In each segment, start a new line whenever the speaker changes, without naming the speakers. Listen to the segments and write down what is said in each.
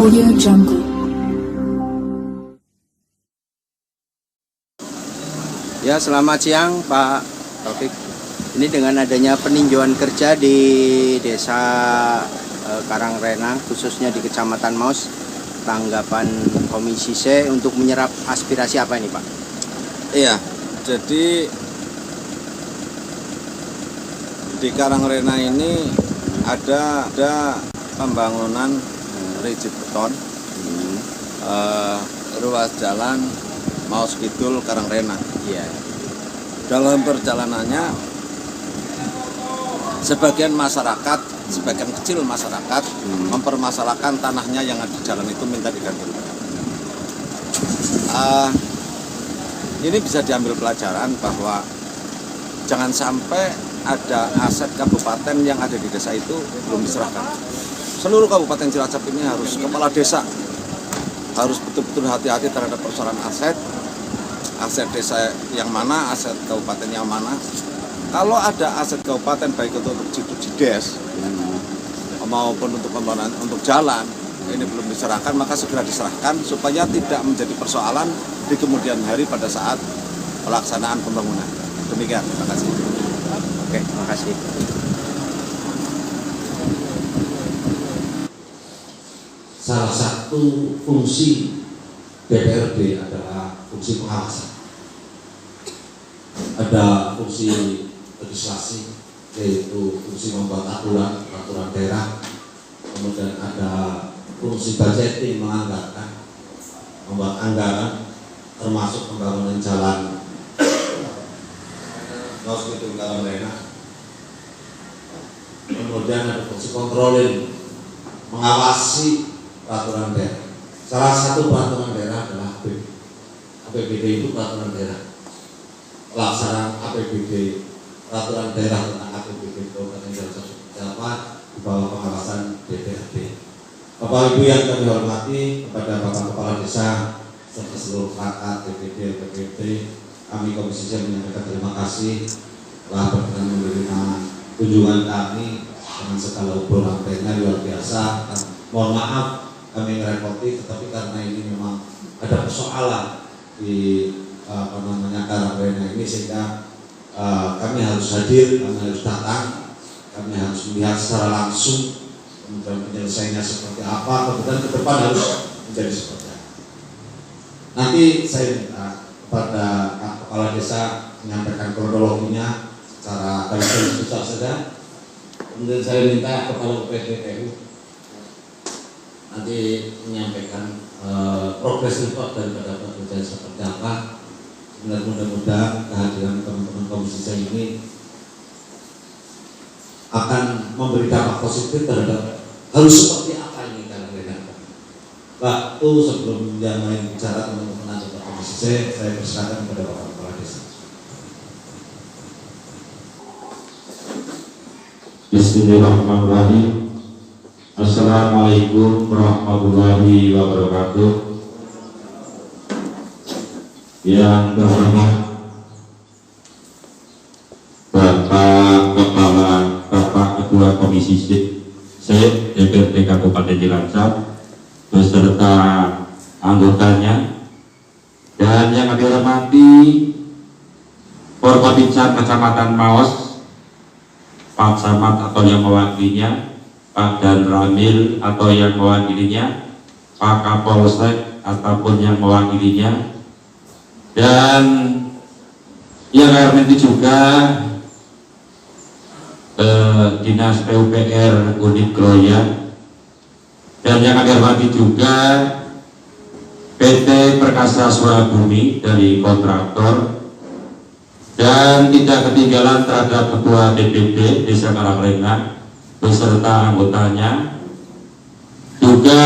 Audio Jungle.
Ya, selamat siang Pak Taufik. Ini dengan adanya peninjauan kerja di Desa Karangrena, khususnya di Kecamatan Maus, tanggapan Komisi C untuk menyerap aspirasi apa ini Pak?
Iya, jadi di Karangrena ini ada pembangunan rigid beton, ruas jalan Maus Kidul Karangrena.
Iya.
Dalam perjalanannya sebagian kecil masyarakat mempermasalahkan tanahnya yang ada di jalan itu minta diganti. Ini bisa diambil pelajaran bahwa jangan sampai ada aset kabupaten yang ada di desa itu belum diserahkan. Seluruh Kabupaten Cilacap ini harus kepala desa harus betul-betul hati-hati terhadap persoalan aset desa yang mana, aset kabupaten yang mana. Kalau ada aset kabupaten baik untuk Cides maupun untuk pembangunan untuk jalan ini belum diserahkan, maka segera diserahkan supaya tidak menjadi persoalan di kemudian hari pada saat pelaksanaan pembangunan. Demikian, terima kasih.
Oke, terima kasih.
Salah satu fungsi DPRD adalah fungsi pengawasan. Ada fungsi legislasi, yaitu fungsi membuat peraturan daerah. Kemudian ada fungsi budgeting, menganggarkan, membuat anggaran, termasuk pembangunan jalan Maus Kidul Karangrena. Kemudian ada fungsi controlling, mengawasi peraturan daerah. Salah satu peraturan daerah adalah APBD itu peraturan daerah. Pelaksanaan APBD, peraturan daerah tentang APBD Kabupaten Cilacap di bawah pengawasan DPRD. Bapak Ibu yang kami hormati, kepada Bapak Kepala Desa serta seluruh perangkat DPD, PPD, kami Komisi C menyampaikan terima kasih telah berkenan menerima kunjungan kami dengan segala ubur-ubirnya luar biasa. Dan mohon maaf kami ngerepoti, tetapi karena ini memang ada persoalan di Karangrena ini sehingga kami harus hadir, kami harus datang, kami harus melihat secara langsung, kemudian penyelesaiannya seperti apa, kemudian ke depan harus menjadi seperti apa. Nanti saya minta kepada Kepala Desa menyampaikan kronologinya secara garis besar saja. Kemudian saya minta Kepala UPTPU nanti menyampaikan progres report daripada pekerjaan seperti apa. Mudah-mudahan kehadiran teman-teman Komisi C ini akan memberi dampak positif terhadap harus seperti apa ini Karangrena. Waktu sebelum yang lain bicara teman-teman anggota Komisi C, saya persilakan kepada Bapak Kepala Desa.
Bismillahirrahmanirrahim. Assalamualaikum warahmatullahi wabarakatuh. Yang terhormat Bapak Ketua Komisi C DPRD Kabupaten Cilacap beserta anggotanya, dan yang kami hormati Forkopimsa Kecamatan Maus, Pak Samad atau yang mewakilinya, Pak Dan Ramil atau yang mewakilinya, Pak Kapolsek ataupun yang mewakilinya, dan yang kami hormati juga Dinas PUPR Unit Groya, dan yang kami hormati juga PT Perkasa Surabumi dari kontraktor, dan tidak ketinggalan terhadap Ketua DPD Desa Karangrena beserta anggotanya, juga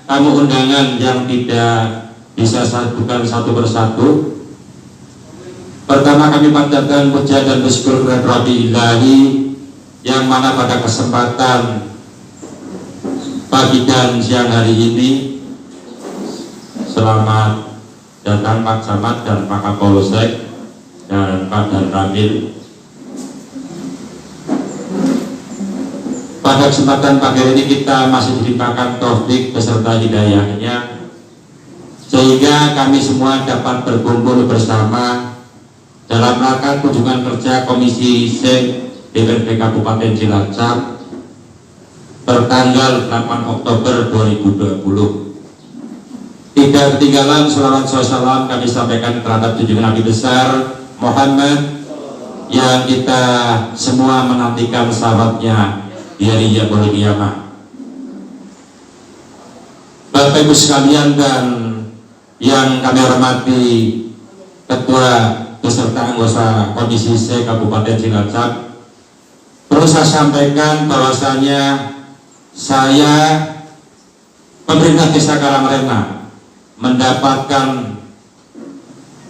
tamu undangan yang tidak bisa bukan satu persatu. Pertama kami panjatkan puja dan bersyukur kepada Rabbi Ilahi yang mana pada kesempatan pagi dan siang hari ini selamat datang Pak Samad dan Pak Kapolsek dan Pak Dan Ramil. pada kesempatan pagi ini kita masih dilimpahkan taufik beserta hidayahnya, sehingga kami semua dapat berkumpul bersama dalam rangka kunjungan kerja Komisi SEM DPRD Kabupaten Cilacap tertanggal 8 Oktober 2020. Tidak ketinggalan selawat salam kami sampaikan terhadap junjungan Nabi besar Muhammad yang kita semua menantikan sahabatnya di hari yaumul qiyamah. Bapak Ibu sekalian dan yang kami hormati Ketua beserta anggota Komisi C Kabupaten Cilacap, perlu saya sampaikan bahwasanya saya pemerintah Desa Karangrena mendapatkan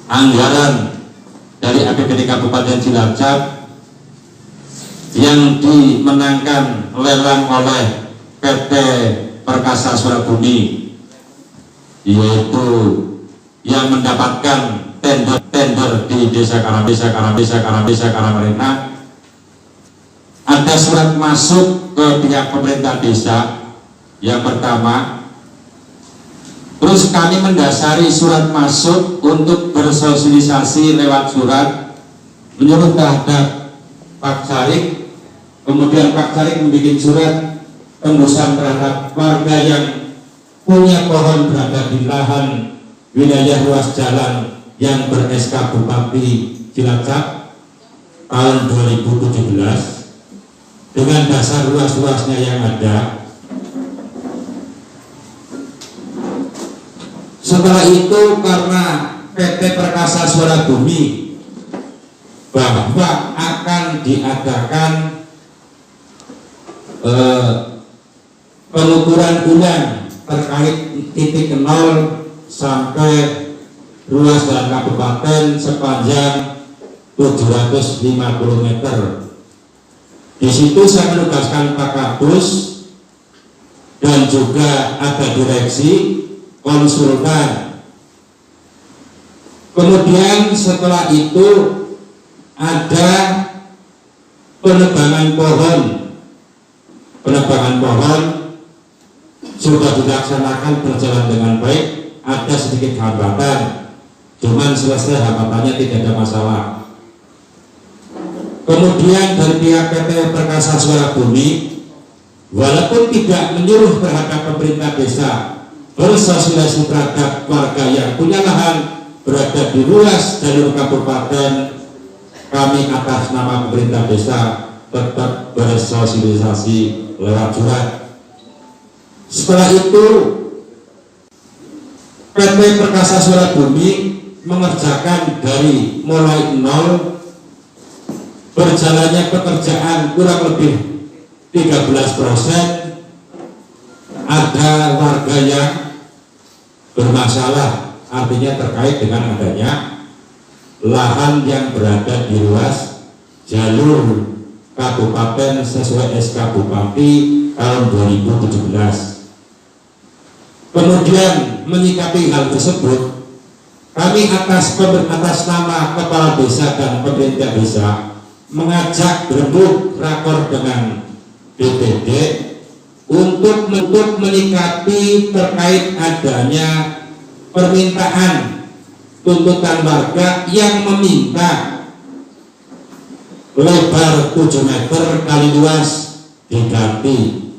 anggaran dari APBD Kabupaten Cilacap yang dimenangkan lelang oleh PT Perkasa Surabumi, yaitu yang mendapatkan tender di Desa Karangrena. Ada surat masuk ke pihak pemerintah desa yang pertama. Terus kami mendasari surat masuk untuk bersosialisasi lewat surat menyuruh terhadap Pak Carik, kemudian Pak Carik membuat surat tembusan terhadap warga yang punya pohon berada di lahan wilayah ruas jalan yang ber-SK Bupati Cilacap tahun 2017 dengan dasar luas-luasnya yang ada. Setelah itu karena PT Perkasa Surabumi bahwa akan diadakan pengukuran ulang terkait titik 0 sampai ruas jalan kabupaten sepanjang 750 meter. Di situ saya menugaskan Pak Kadus dan juga ada direksi konsultan. Kemudian setelah itu ada penebangan pohon sudah dilaksanakan berjalan dengan baik. Ada sedikit hambatan, cuman selesai hambatannya, tidak ada masalah. Kemudian dari pihak PT Perkasa Surabumi, walaupun tidak menyuruh terhadap pemerintah desa bersosialisasi terhadap warga yang punya lahan berada di ruas jalur kabupaten, kami atas nama pemerintah desa tetap bersosialisasi lewat surat. Setelah itu PT Perkasa Surabumi mengerjakan dari mulai 0, berjalannya pekerjaan kurang lebih 13%. Ada warga yang bermasalah, artinya terkait dengan adanya lahan yang berada di ruas jalur kabupaten sesuai SK Bupati tahun 2017. Kemudian menyikapi hal tersebut, kami atas nama kepala desa dan pemerintah desa mengajak berembuk rakor dengan BPD untuk menyikapi terkait adanya permintaan tuntutan warga yang meminta lebar 7 meter kali luas diganti.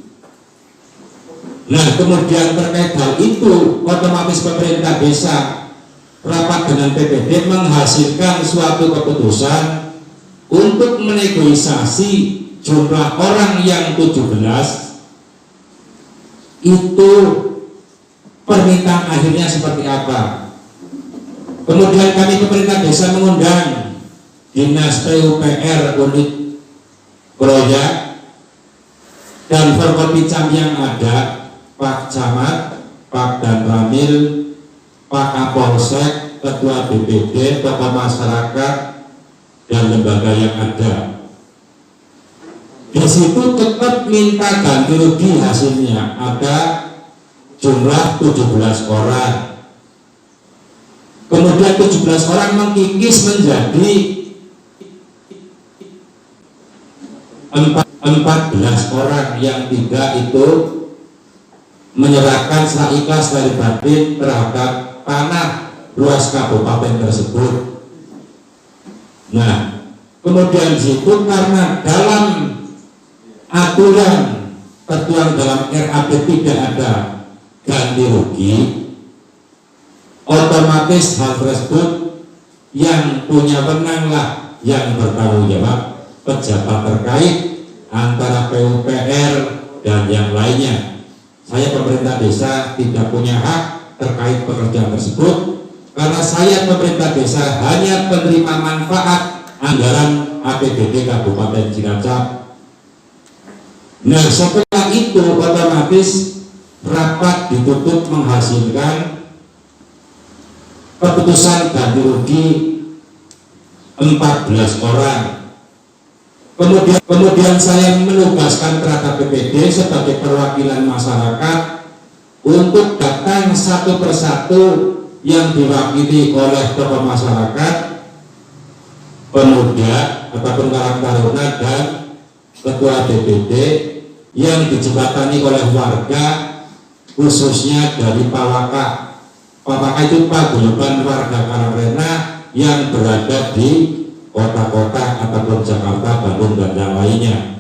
Nah, kemudian terkait hal itu, otomatis pemerintah desa rapat dengan PPD menghasilkan suatu keputusan untuk menegosiasi jumlah orang yang 17. Itu permintaan akhirnya seperti apa. Kemudian kami pemerintah desa mengundang Dinas PUPR unit Proya dan Forkopicam yang ada, Pak Camat, Pak Dan Ramil, Pak Kapolsek, Ketua BPD, tokoh masyarakat, dan lembaga yang ada. Di situ tetap minta ganti rugi hasilnya, ada jumlah 17 orang. Kemudian 17 orang mengkikis menjadi 4. 14 orang yang tidak itu menyerahkan secara ikhlas dari batin terhadap tanah luas kabupaten tersebut. Nah, kemudian situ karena dalam aturan tertuang dalam RAP tidak ada ganti rugi, otomatis hal tersebut yang punya wewenanglah yang bertanggung jawab, pejabat terkait antara PUPR dan yang lainnya. Saya pemerintah desa tidak punya hak terkait pekerjaan tersebut karena saya pemerintah desa hanya penerima manfaat anggaran APBD Kabupaten Cilacap. Nah, setelah itu otomatis rapat ditutup menghasilkan keputusan ganti rugi 14 orang. Kemudian saya menugaskan terhadap PPD sebagai perwakilan masyarakat untuk datang satu persatu yang diwakili oleh tokoh masyarakat, pemuda ataupun karang taruna dan ketua DPD yang dijembatani oleh warga khususnya dari Pawaka. Pawaka itu paguyuban warga Karangrena yang berada di kota-kota ataupun Jakarta, Bandung dan yang lainnya.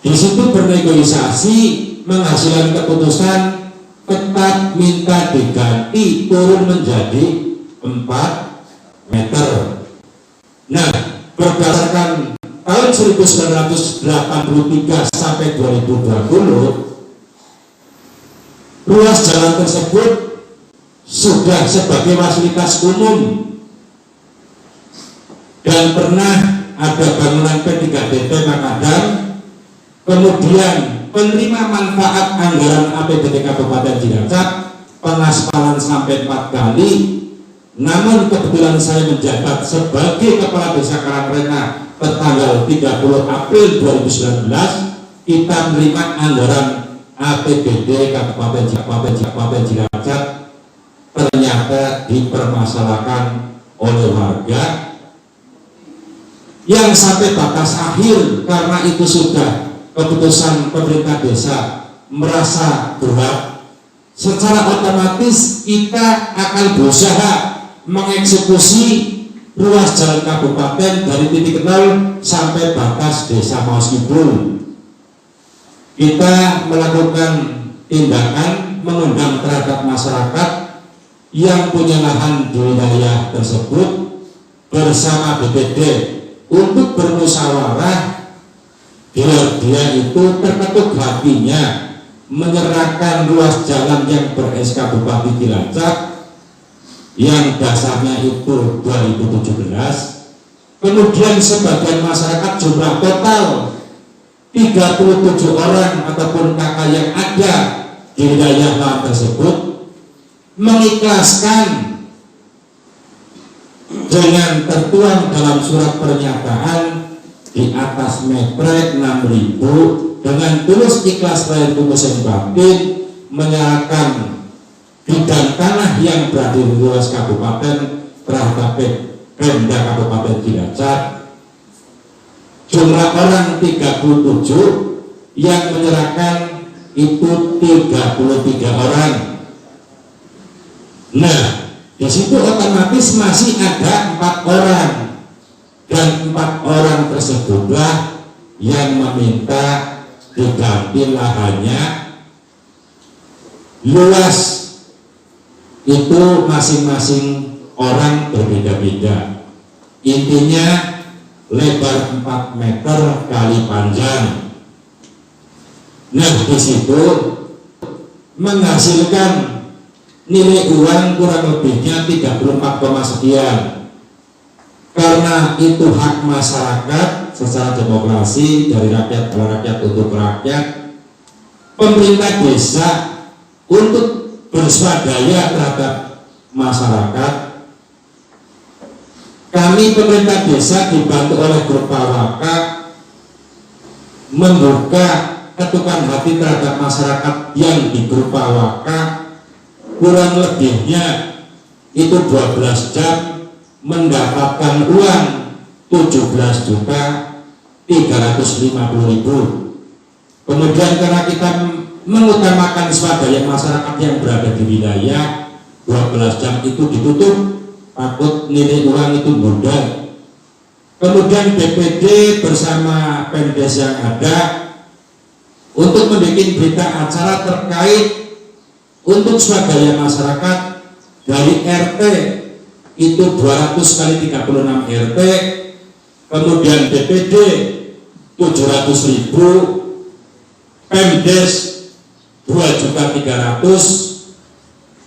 Di situ bernegosiasi menghasilkan keputusan tetap minta diganti turun menjadi 4 meter. Nah, berdasarkan tahun 1983 sampai 2020 ruas jalan tersebut sudah sebagai fasilitas umum dan pernah ada bangunan P3DT Makadam, kemudian penerima manfaat anggaran APBD Kabupaten Cilacap pengaspalan sampai 4 kali. Namun kebetulan saya menjabat sebagai Kepala Desa Karangrena tertanggal 30 April 2019, kita menerima anggaran APBD Kabupaten Cilacap ternyata dipermasalahkan oleh warga yang sampai batas akhir. Karena itu sudah keputusan pemerintah desa merasa berat, secara otomatis kita akan berusaha mengeksekusi ruas jalan kabupaten dari titik 0 sampai batas desa Maus Kidul. Kita melakukan tindakan mengundang terhadap masyarakat yang punya lahan di wilayah tersebut bersama BPD untuk bermusyawarah biar dia itu terketuk hatinya menyerahkan ruas jalan yang ber-SK Bupati Cilacap yang dasarnya itu 2017. Kemudian sebagian masyarakat jumlah total 37 orang ataupun kakak yang ada di wilayah lahan tersebut mengikhlaskan dengan tertuang dalam surat pernyataan di atas metrek 6.000 dengan tulus ikhlas lahir putusan batin menyerahkan bidang tanah yang berada di luas kabupaten terhadap Pemda Kabupaten Cilacap. Jumlah orang 37 yang menyerahkan itu 33 orang. Nah, di situ otomatis masih ada 4 orang dan 4 orang tersebutlah yang meminta diganti lahannya. Luas itu masing-masing orang berbeda-beda. Intinya lebar 4 meter kali panjang. Nah, di situ menghasilkan nilai uang kurang lebihnya 34, sekian. Karena itu hak masyarakat secara demokrasi dari rakyat oleh rakyat untuk rakyat, pemerintah desa untuk berswadaya terhadap masyarakat. Kami pemerintah desa dibantu oleh grup Pawaka membuka ketukan hati terhadap masyarakat yang di grup Pawaka kurang lebihnya itu 12 jam mendapatkan uang 17.300.000 350.000. Kemudian karena kita mengutamakan swadaya masyarakat yang berada di wilayah 12 jam itu ditutup, takut nilai uang itu bodal. Kemudian BPD bersama Pemdes yang ada untuk membuat berita acara terkait untuk swadaya masyarakat dari RT itu 200 kali 36 RT, kemudian BPD 700.000, Pemdes 2.300.000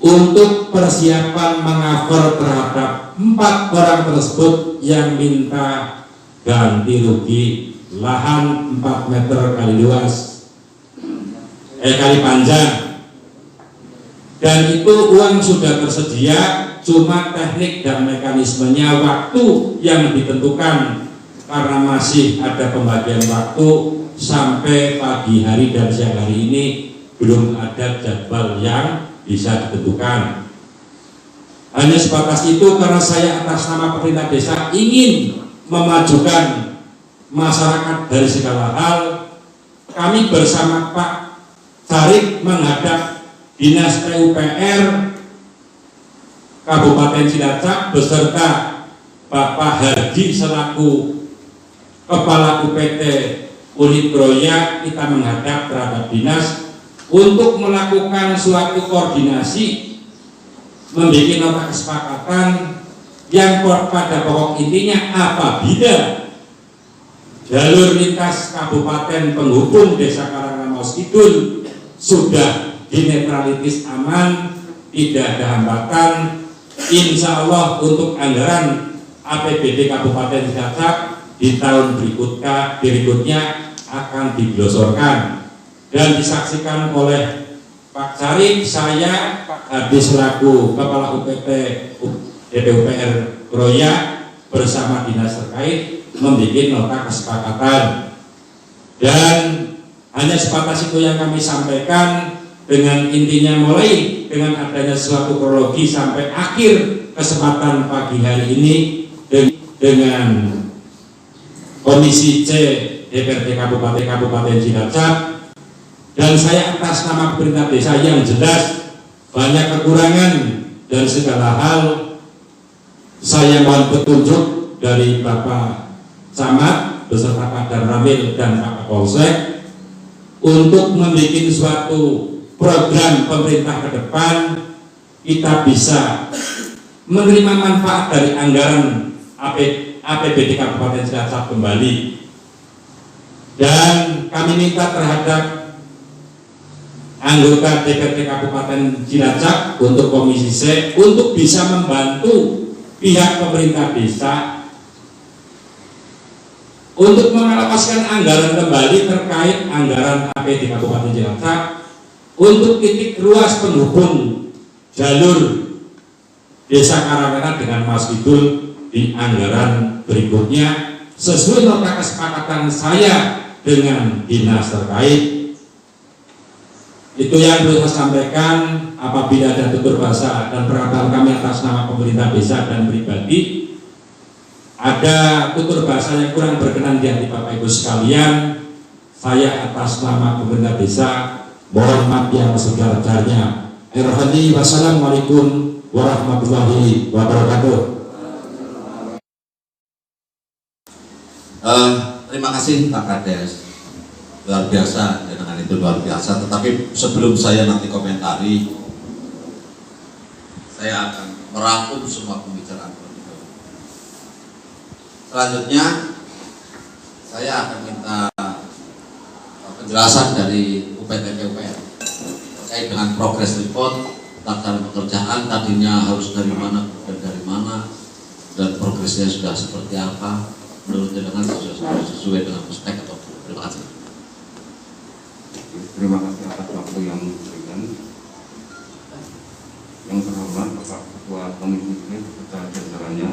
untuk persiapan mengcover terhadap 4 orang tersebut yang minta ganti rugi lahan 4 meter kali luas, kali panjang, dan itu uang sudah tersedia, cuma teknik dan mekanismenya waktu yang ditentukan karena masih ada pembagian waktu sampai pagi hari dan siang hari ini belum ada jadwal yang bisa ditentukan. Hanya sebatas itu karena saya atas nama pemerintah desa ingin memajukan masyarakat dari segala hal, kami bersama Pak Carik menghadap Dinas PUPR Kabupaten Cilacap beserta Bapak Hardi selaku Kepala UPT Unit Kroya, kita menghadap terhadap dinas untuk melakukan suatu koordinasi, membuat nota kesepakatan yang pada pokok intinya apabila jalur lintas kabupaten penghubung Desa Karangramaos Kidul sudah dinetralitis aman, tidak ada hambatan, insya Allah untuk anggaran APBD Kabupaten Cilacap di tahun berikutnya akan diglosorkan dan disaksikan oleh Pak Carik, saya, Pak Hadi selaku Kepala UPT DPUPR Kroya bersama dinas terkait membuat nota kesepakatan, dan hanya sebatas itu yang kami sampaikan, dengan intinya mulai dengan adanya suatu kronologi sampai akhir kesempatan pagi hari ini dengan Komisi C DPRD Kabupaten Cilacap, dan saya atas nama pemerintah desa yang jelas banyak kekurangan dan segala hal saya mohon petunjuk dari Bapak Camat beserta Pak Dan Ramil dan Pak Kapolsek untuk membuat suatu program pemerintah ke depan, kita bisa menerima manfaat dari anggaran APBD Kabupaten Cilacap kembali. Dan kami minta terhadap anggota DPRD Kabupaten Cilacap untuk Komisi C untuk bisa membantu pihak pemerintah desa untuk mengalokasikan anggaran kembali terkait anggaran APBD Kabupaten Cilacap untuk titik ruas penghubung jalur Desa Karangmerah dengan Mas Kidul di anggaran berikutnya sesuai nota kesepakatan saya dengan dinas terkait. Itu yang perlu saya sampaikan. Apabila ada tutur bahasa dan perkataan kami atas nama pemerintah desa dan pribadi, ada tutur bahasa yang kurang berkenan di hati Bapak Ibu sekalian, saya atas nama pemerintah desa mohon maaf yang sebesar-besarnya. Wassalamualaikum warahmatullahi wabarakatuh.
Terima kasih Pak Kades, luar biasa, dengan itu luar biasa. Tetapi sebelum saya nanti komentari, saya akan merangkum semua pembicaraan. Selanjutnya saya akan minta penjelasan dari UPT PUPR terkait dengan progress report tata pekerjaan, tadinya harus dari mana dan dari mana, dan progresnya sudah seperti apa menurut dengan sesuai dengan spek atau terima kasih.
Terima kasih atas waktu yang diberikan. Yang terhormat Bapak Ketua Komisi beserta jajarannya,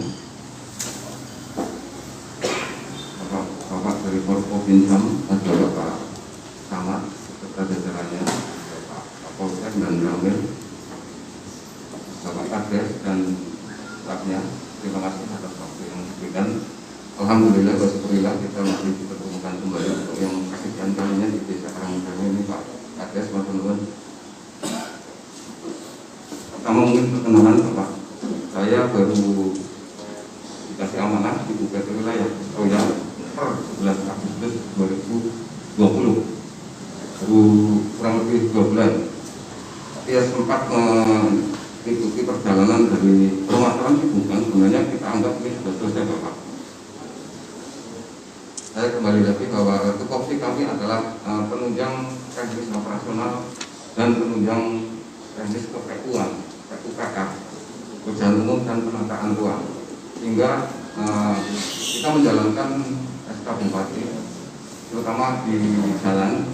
Bapak dari Forkopinsam, ada Bapak Camat beserta jajarannya, Bapak Kapolsek dan Ramil, Bapak Kades dan stafnya. Terima kasih atas waktu yang diberikan. Alhamdulillah, bersyukurillah kita masih dipertemukan Pertama mungkin perkenalan Bapak, saya baru dikasih amanah di PT Wilayah Roya per 11 Agustus 2020, baru kurang lebih 2 bulan. Dia sempat mengikuti perjalanan dari permasalahan di Bungan, sebenarnya kita anggap ini sudah selesai Bapak. Saya kembali lagi bahwa tupoksi kami adalah penunjang teknis operasional dan penunjang teknis ke-PU-an, PUKR, pekerjaan umum dan penataan ruang, sehingga kita menjalankan SK Bupati, terutama di jalan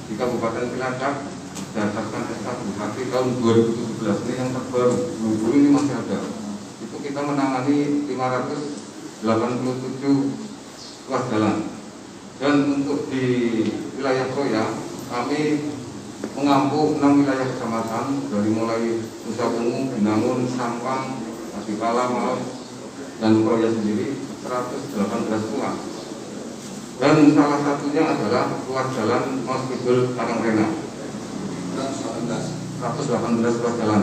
di Kabupaten Cilacap, berdasarkan SK Bupati tahun 2017 ini yang terbaru, dulu ini masih ada. Itu kita menangani 587 ruas jalan, dan untuk di wilayah Roya kami mengampu 6 wilayah kecamatan dari mulai Nusa Ungu, Binangun, Sampang, Adipala, Maus, dan Roya sendiri 118 ruas. Dan salah satunya adalah ruas jalan Mas Kidul Karangrena, 118 ruas jalan.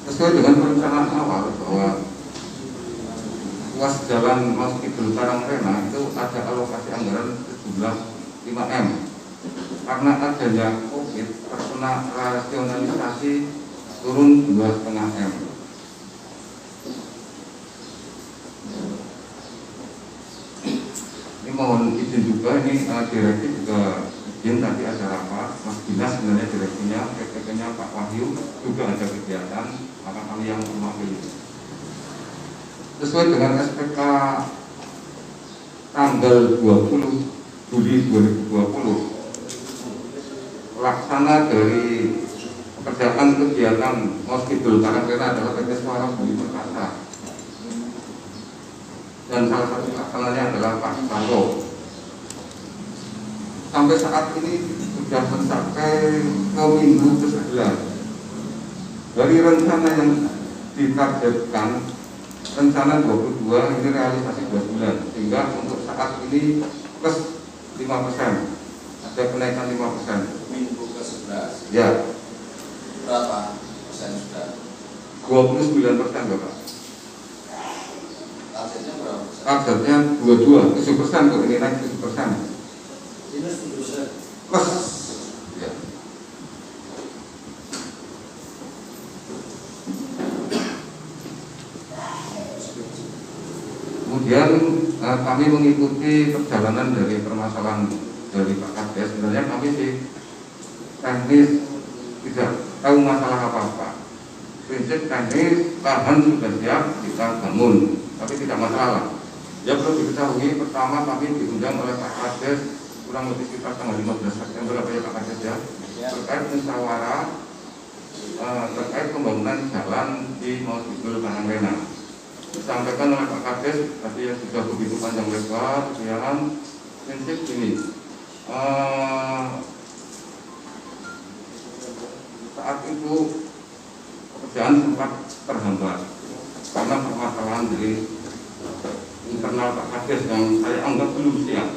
Sesuai dengan perencanaan awal bahwa ruas jalan Mas Kidul Karangrena itu ada alokasi anggaran sejumlah 5M. Karena adanya COVID terkena rasionalisasi turun 2,5M. Ini mohon izin juga, ini direksi juga izin, tadi ada rapat Mas Dinas, sebenarnya direksinya, PPK-nya Pak Wahyu juga ada kegiatan, maka kami yang mewakili. Sesuai dengan SPK tanggal 20 Juli 2020, pelaksana dari pekerjaan kegiatan Mas Kidul Karangrena adalah PT Suara Bumi Perkasa, dan salah satu pelaksananya adalah Pak Santo. Sampai saat ini sudah mencapai ke minggu ke-11 dari rencana yang ditargetkan, rencana 22 ini realisasi 2 bulan, sehingga untuk saat ini plus 5%, ada kenaikan 5%.
Minggu ke-11
Ya,
berapa persen sudah?
29% Bapak.
Targetnya berapa persen?
Targetnya 22, 7% kok, ini naik 7%.
Minus 7%.
Plus, ya. Kemudian kami mengikuti perjalanan dari permasalahan dari Pak Kades. Sebenarnya kami sih teknis tidak tahu masalah apa-apa. Prinsip teknis, lahan sudah siap, kita bangun, tapi tidak masalah. Ya perlu diketahui, pertama kami diundang oleh Pak Kades kurang lebih sekitar tanggal 15 September apa ya Pak Kades ya, terkait musyawarah terkait pembangunan jalan di Mas Kidul Karangrena. Disampaikan oleh Pak Kades tadi yang sudah begitu panjang lebar, kemudian prinsip ini saat itu pekerjaan sempat terhambat karena permasalahan dari internal Pak Kades yang saya anggap belum siap,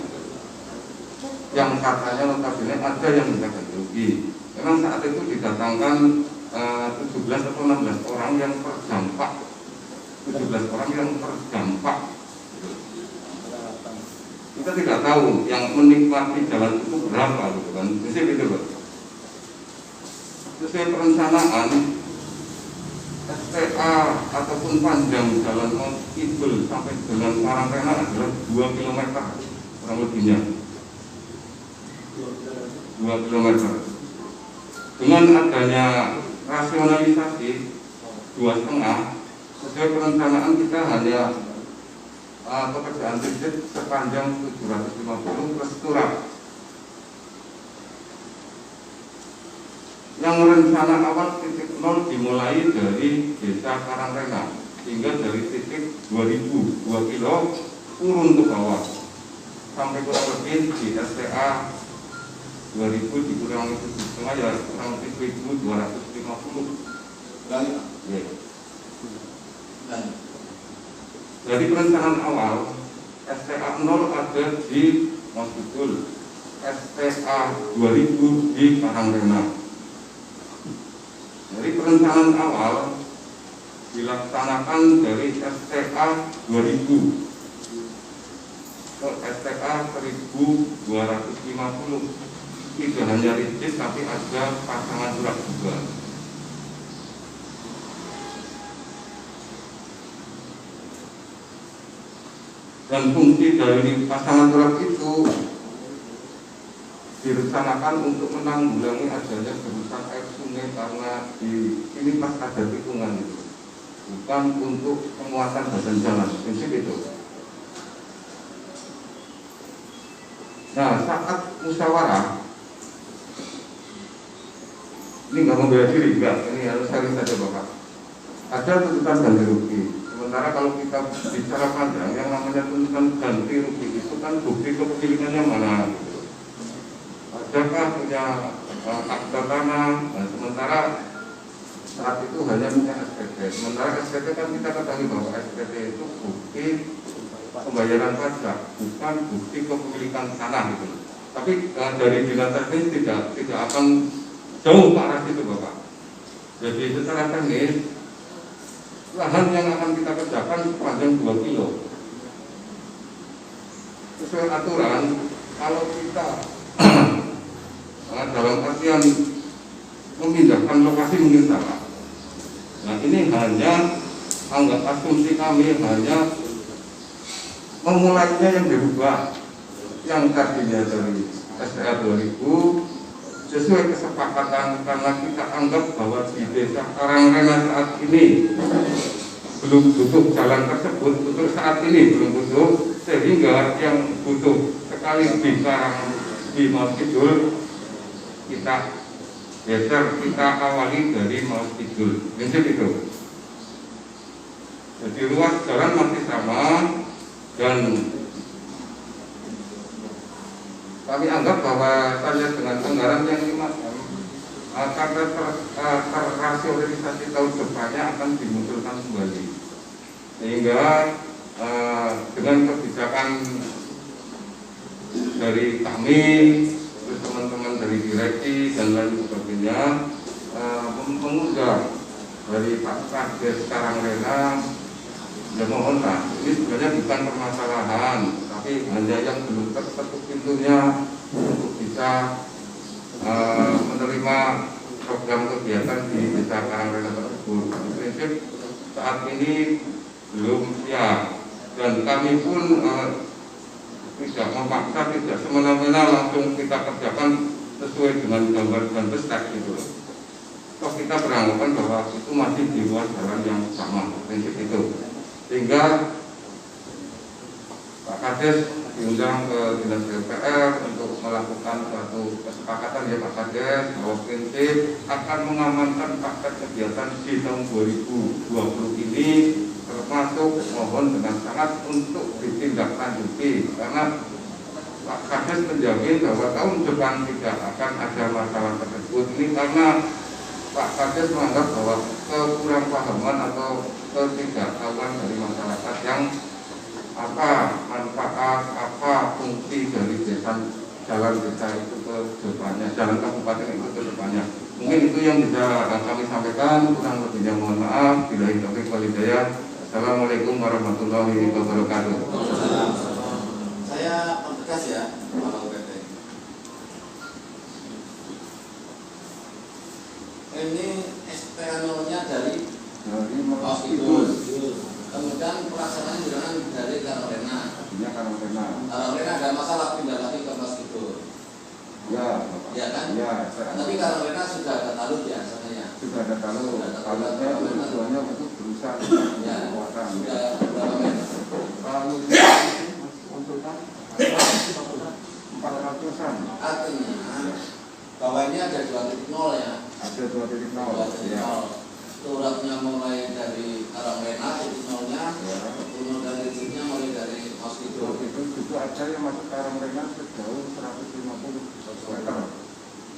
yang katanya notabene ada yang minta ganti rugi. Memang saat itu didatangkan 17 atau 16 orang yang terdampak, 17 orang yang terdampak. Kita tidak tahu yang menikmati jalan itu berapa, gitu kan? Prinsip itu, Pak. Sesuai perencanaan STA ataupun panjang jalan Mas Kidul sampai Jalan Karangrena adalah 2 km kurang lebihnya. 2 km. Dengan adanya rasionalisasi 2,5, sesuai perencanaan kita hanya pekerjaan listrik sepanjang 750 plus turap. Yang rencana awal titik 0 dimulai dari desa Karangrena, hingga dari titik 2000 2 kilo turun ke bawah sampai kurang lebih di STA 2000 dikurangi 7,5 ya kurang lebih 1250. Ya. Dari perencanaan awal STA 0 ada di Mas Kidul, STA 2000 di Karangrena. Dari perencanaan awal dilaksanakan dari STA 2000 ke STA 1250. Tidak hanya rigid tapi ada pasangan surat juga. Dan fungsi dari pasangan surat itu direncanakan untuk menanggulangi adanya gerusan air sungai karena di ini pas ada tikungan itu, bukan untuk penguatan badan jalan, prinsip itu. Nah, saat musyawarah ini nggak membela diri, enggak, ini harus sharing saja Bapak. Ada tuntutan ganti rugi. Sementara kalau kita bicara panjang, yang namanya tuntutan ganti rugi itu kan bukti kepemilikannya mana gitu. Adakah punya akta tanah? Nah, sementara saat itu hanya punya SPT. Sementara SPT kan kita ketahui bahwa SPT itu bukti pembayaran pajak, bukan bukti kepemilikan tanah gitu. Tapi dari dinas teknis tidak akan jauh ke arah situ Bapak. Jadi secara teknis lahan yang akan kita kerjakan sepanjang 2 kilo. Sesuai aturan, kalau kita dalam artian memindahkan lokasi mungkin salah. Nah ini hanya anggap asumsi kami hanya memulainya yang dirubah, yang tadinya dari STA 2000 sesuai kesepakatan karena kita anggap bahwa di desa Karangrena saat ini belum butuh jalan tersebut, untuk saat ini belum butuh, sehingga yang butuh sekali di Maus Kidul kita geser, kita awali dari Maus Kidul, prinsip itu. Jadi ruas jalan masih sama dan kami anggap bahwa saja dengan anggaran yang 5M karena terrasionalisasi tahun depannya akan dimunculkan kembali, sehingga dengan kebijakan dari kami, terus teman-teman dari direksi dan lain sebagainya, mengundang dari Pak Kades Karangrena, ya mohonlah, ini sebenarnya bukan permasalahan, tapi hanya yang belum tertutup pintunya untuk bisa menerima program kegiatan di desa Karangrena tersebut. Prinsip saat ini belum siap dan kami pun tidak memaksa, tidak semena-mena langsung kita kerjakan sesuai dengan gambar dan bestek gitu. Toh kita beranggapan bahwa itu masih di luar jalan yang sama, prinsip itu. Sehingga Pak Kades diundang ke Dinas PUPR untuk melakukan suatu kesepakatan ya Pak Kades bahwa prinsip akan mengamankan paket kegiatan di tahun 2020 ini, termasuk mohon dengan sangat untuk ditindaklanjuti karena Pak Kades menjamin bahwa tahun depan tidak akan ada masalah tersebut. Ini karena Pak Kades menganggap bahwa kekurangpahaman atau ketidaktahuan dari masyarakat yang apa manfaat, apa fungsi dari desa, jalan desa itu ke depannya, jalan kabupaten itu ke depannya. Mungkin itu yang bisa kami sampaikan, kurang lebihnya mohon maaf. Billahi taufiq wal hidayah. Assalamualaikum warahmatullahi wabarakatuh.
Saya mempertegas ya, Pak UPT. Ini SPNO-nya dari Maus Kidul. Kemudian pelaksanaannya jangan dari Karangrena. Karangrena ada masalah pindah lagi ke Maus Kidul.
Ya,
ya kan?
Ya.
Tapi Karangrena sudah ada talut ya sebenarnya.
Sudah ada talut. Talutnya tujuannya untuk berusaha
ya.
kekuatan.
Sudah berapa meter?
Talutnya konsultan 400-an.
Artinya bahwa ini ada 2.0 ya.
Ada 2.0. Ya.
Suratnya mulai dari Karangrena, titik nolnya, kemudian dari titiknya mulai dari Maus Kidul.
Itu ada yang masuk Karangrena sejauh 150 meter.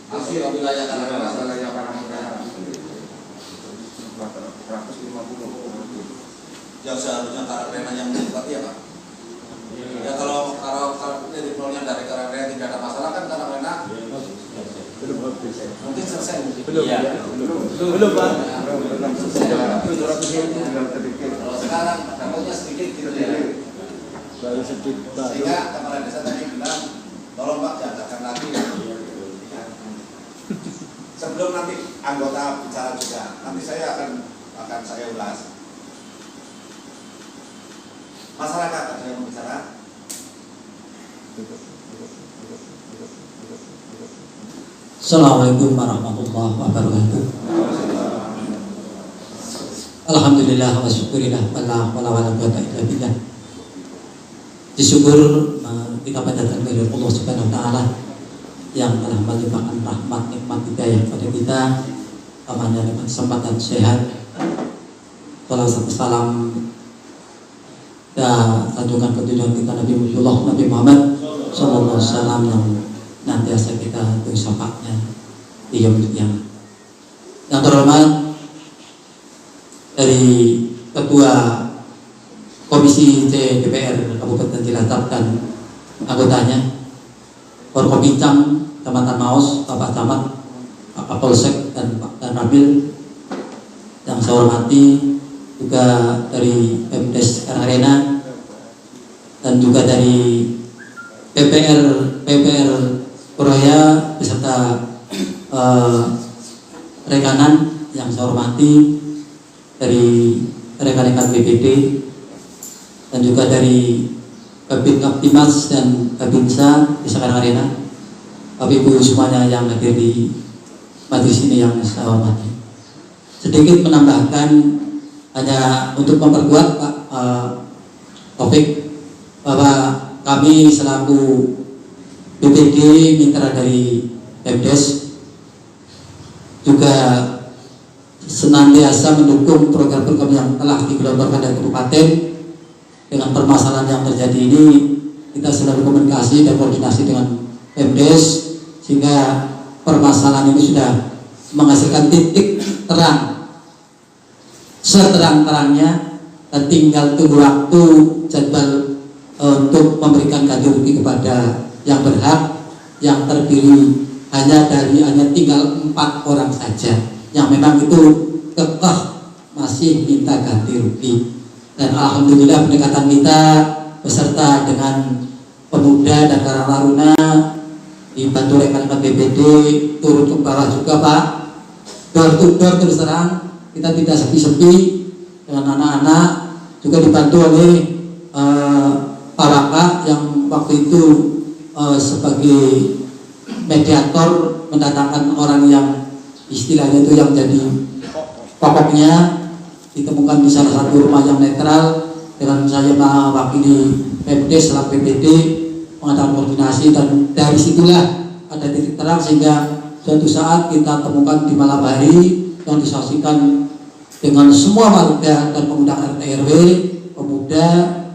Masih wilayah Karangrena.
Wilayah Karangrena 150.
Yang seharusnya Karangrena yang menikmati ya Pak? Ya kalau titik nolnya dari Karangrena tidak ada masalah kan karena
Belum Pak.
Kalau sekarang dapatnya sedikit gitu ya.
Baru sedikit.
Sehingga kepala desa tadi bilang, tolong Pak diadakan lagi. Sebelum nanti anggota bicara juga, nanti saya akan saya ulas. Masyarakat ada yang bicara.
Assalamualaikum warahmatullahi wabarakatuh. Alhamdulillah wa syukurillah wala wala quwwata illa billah. Disyukur kita panjatkan kepada Allah Subhanahu wa taala yang telah melimpahkan rahmat nikmat hidayah kepada kita, amanah dengan kesempatan sehat. Salam dan sanjungan ketujuan kita Nabi Muhammad sallallahu alaihi wasallam yang nantiasa kita tunggu syafaatnya di yaumul qiyamah. Yang terhormat dari Ketua Komisi C DPR Kabupaten Cilacap dan anggotanya, Forkopincam Kecamatan Maos, Bapak Camat, Pak Kapolsek dan Pak Danramil, yang saya hormati juga dari Pemdes Karangrena dan juga dari PPR Puraya beserta rekanan yang saya hormati, dari rekan-rekan BPD dan juga dari Kabin Kaptimas dan Kabinsa di Karangrena, Bapak Ibu semuanya yang hadir di majelis ini yang saya hormati. Sedikit menambahkan hanya untuk memperkuat Pak Taufik bahwa kami selaku BPD mitra dari Pemdes juga senantiasa mendukung program-program yang telah digelontorkan dari kabupaten. Dengan permasalahan yang terjadi ini, kita selalu komunikasi dan koordinasi dengan Pemdes sehingga permasalahan ini sudah menghasilkan titik terang seterang-terangnya, dan tinggal tunggu waktu jadwal untuk memberikan ganti rugi kepada yang berhak, yang terdiri hanya tinggal 4 orang saja yang memang itu kekeh masih minta ganti rugi. Dan alhamdulillah pendekatan kita beserta dengan pemuda dan Karang Taruna dibantu rekan-rekan BPD turun ke bawah juga Pak, door to door terus terang kita tidak sepi-sepi dengan anak-anak, juga dibantu oleh Pak Raka yang waktu itu sebagai mediator mendatangkan orang yang istilahnya itu yang jadi pokoknya, ditemukan di salah satu rumah yang netral dengan saya mewakili Pemdes selaku BPD mengadakan koordinasi, dan dari situlah ada titik terang sehingga suatu saat kita temukan di malam hari yang disaksikan dengan semua warga dan pemuda RT RW, pemuda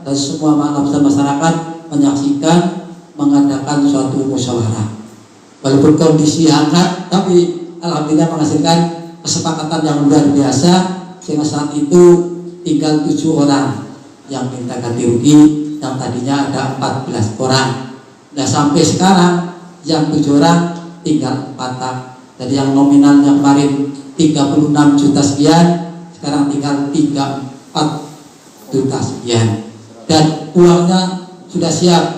dan semua lapisan masyarakat menyaksikan mengadakan suatu musyawarah. Walaupun kondisi hangat, tapi alhamdulillah menghasilkan kesepakatan yang luar biasa sehingga saat itu tinggal 7 orang yang minta ganti rugi yang tadinya ada 14 orang. Nah sampai sekarang yang 7 orang tinggal 4. Jadi yang nominalnya kemarin 36 juta sekian, sekarang tinggal 34 juta sekian. Dan uangnya sudah siap.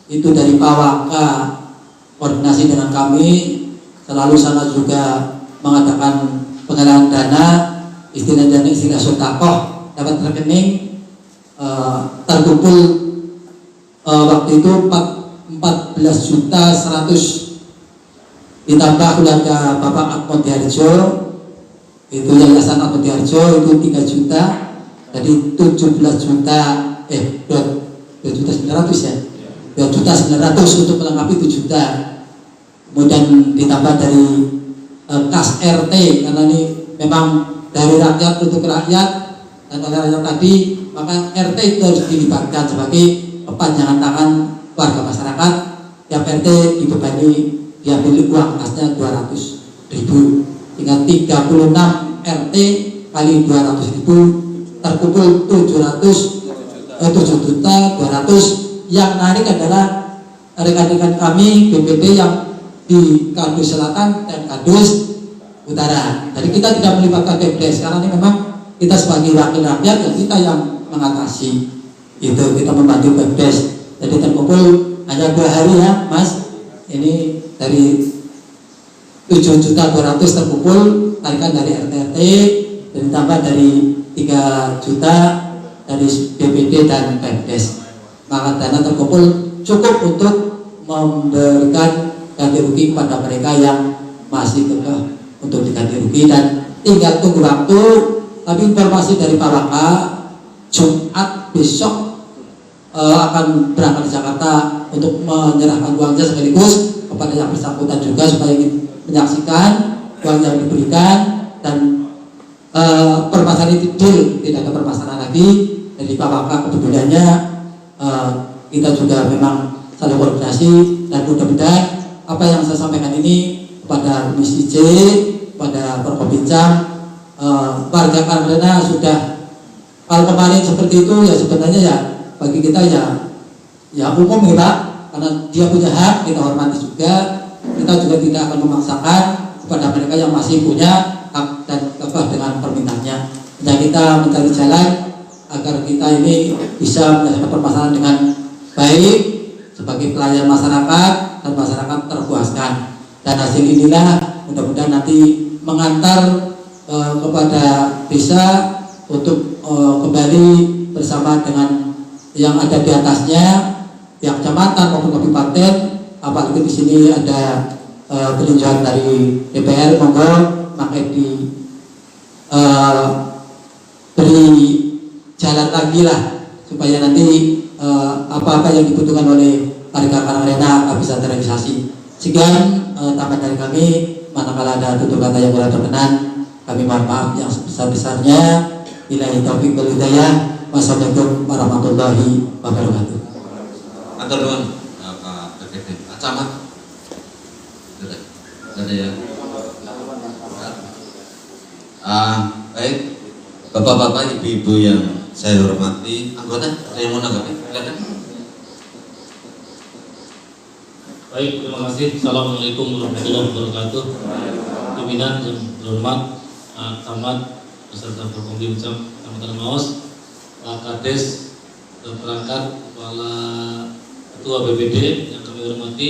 Itu dari Pak Waka koordinasi dengan kami, selalu sana juga mengadakan penggalangan dana, istilah sodakoh dapat rekening terkumpul waktu itu 14 juta 100, ditambah keluarga Bapak Atmodiharjo, itu Yayasan Atmodiharjo itu 3 juta, jadi 17 juta 2 juta 900 ya, 2 juta 900 untuk melengkapi 7 juta. Kemudian ditambah dari kas RT, karena ini memang dari rakyat untuk rakyat, dan oleh rakyat tadi maka RT itu harus dilibatkan sebagai kepanjangan tangan warga masyarakat. Tiap RT dibebani diambil uang kasnya 200.000, tinggal 36 RT kali 200.000 terkumpul 7 juta 200. Yang menarik adalah rekan-rekan kami BPD yang di Kardus Selatan dan Kardus Utara. Jadi kita tidak melibatkan Pemdes karena ini memang kita sebagai wakil rakyat ya kita yang mengatasi itu, kita membantu Pemdes. Jadi terkumpul hanya 2 hari ya Mas, ini dari 7.200.000 terkumpul, tarikan dari RT-RT dan ditambah dari 3 juta dari BPD dan Pemdes. Maka dana terkumpul cukup untuk memberikan ganti rugi kepada mereka yang masih kekeh untuk diganti rugi, dan tinggal tunggu waktu. Tapi informasi dari Pak Waka, Jumat besok akan berangkat di Jakarta untuk menyerahkan uangnya sekaligus kepada yang bersangkutan juga supaya ingin menyaksikan uang yang diberikan, dan permasalahan itu tidak ada permasalahan lagi. Dari Pak Waka kebetulannya kita juga memang saling koordinasi, dan mudah-mudahan apa yang saya sampaikan ini kepada Komisi C, kepada Forkopincam, warga Karangrena sudah, kalau kemarin seperti itu ya sebenarnya ya bagi kita ya umum ya Pak, karena dia punya hak, kita hormati juga. Kita juga tidak akan memaksakan kepada mereka yang masih punya hak dan kekeh dengan permintaannya. Dan kita mencari jalan agar kita ini bisa menyelesaikan permasalahan dengan baik sebagai pelayan masyarakat dan masyarakat terpuaskan. Dan hasil inilah mudah-mudahan nanti mengantar kepada desa untuk kembali bersama dengan yang ada di atasnya, yang kecamatan maupun kabupaten. Apalagi di sini ada peninjauan dari DPR, monggo maka beri jalan lagi lah supaya nanti apa-apa yang dibutuhkan oleh warga Karangrena bisa terrealisasi. Sekian tambahan dari kami. Manakala ada tutur kata yang kurang berkenan, kami mohon maaf yang sebesar-besarnya. Billahi taufiq wal hidayah. Wassalamualaikum warahmatullahi wabarakatuh.
Atur nuwun Pak PPD. Camat. Ada ya. Baik, Bapak-bapak, Ibu-ibu yang saya hormati, anggota ada yang mau nanggapi? Silakan.
Baik, terima kasih. Assalamualaikum warahmatullahi wabarakatuh. Pimpinan yang terhormat, Camat beserta Forkopincam Kecamatan Maos, Pak Kades, perangkat, Kepala Ketua BPD yang kami hormati,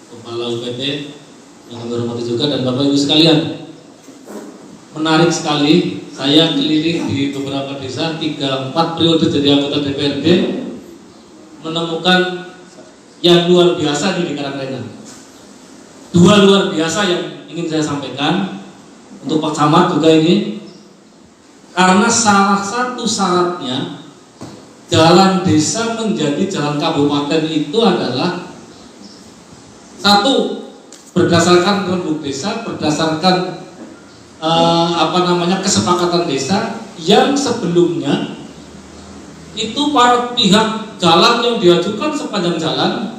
Kepala UPT yang kami hormati juga, dan Bapak Ibu sekalian. Menarik sekali, saya keliling di beberapa desa 3-4 periode jadi anggota DPRD, menemukan yang luar biasa di Karangrena. 2 luar biasa yang ingin saya sampaikan untuk Pak Camat juga ini, karena salah satu syaratnya jalan desa menjadi jalan kabupaten itu adalah 1, berdasarkan rembuk desa, berdasarkan kesepakatan desa yang sebelumnya itu para pihak jalan yang diajukan sepanjang jalan,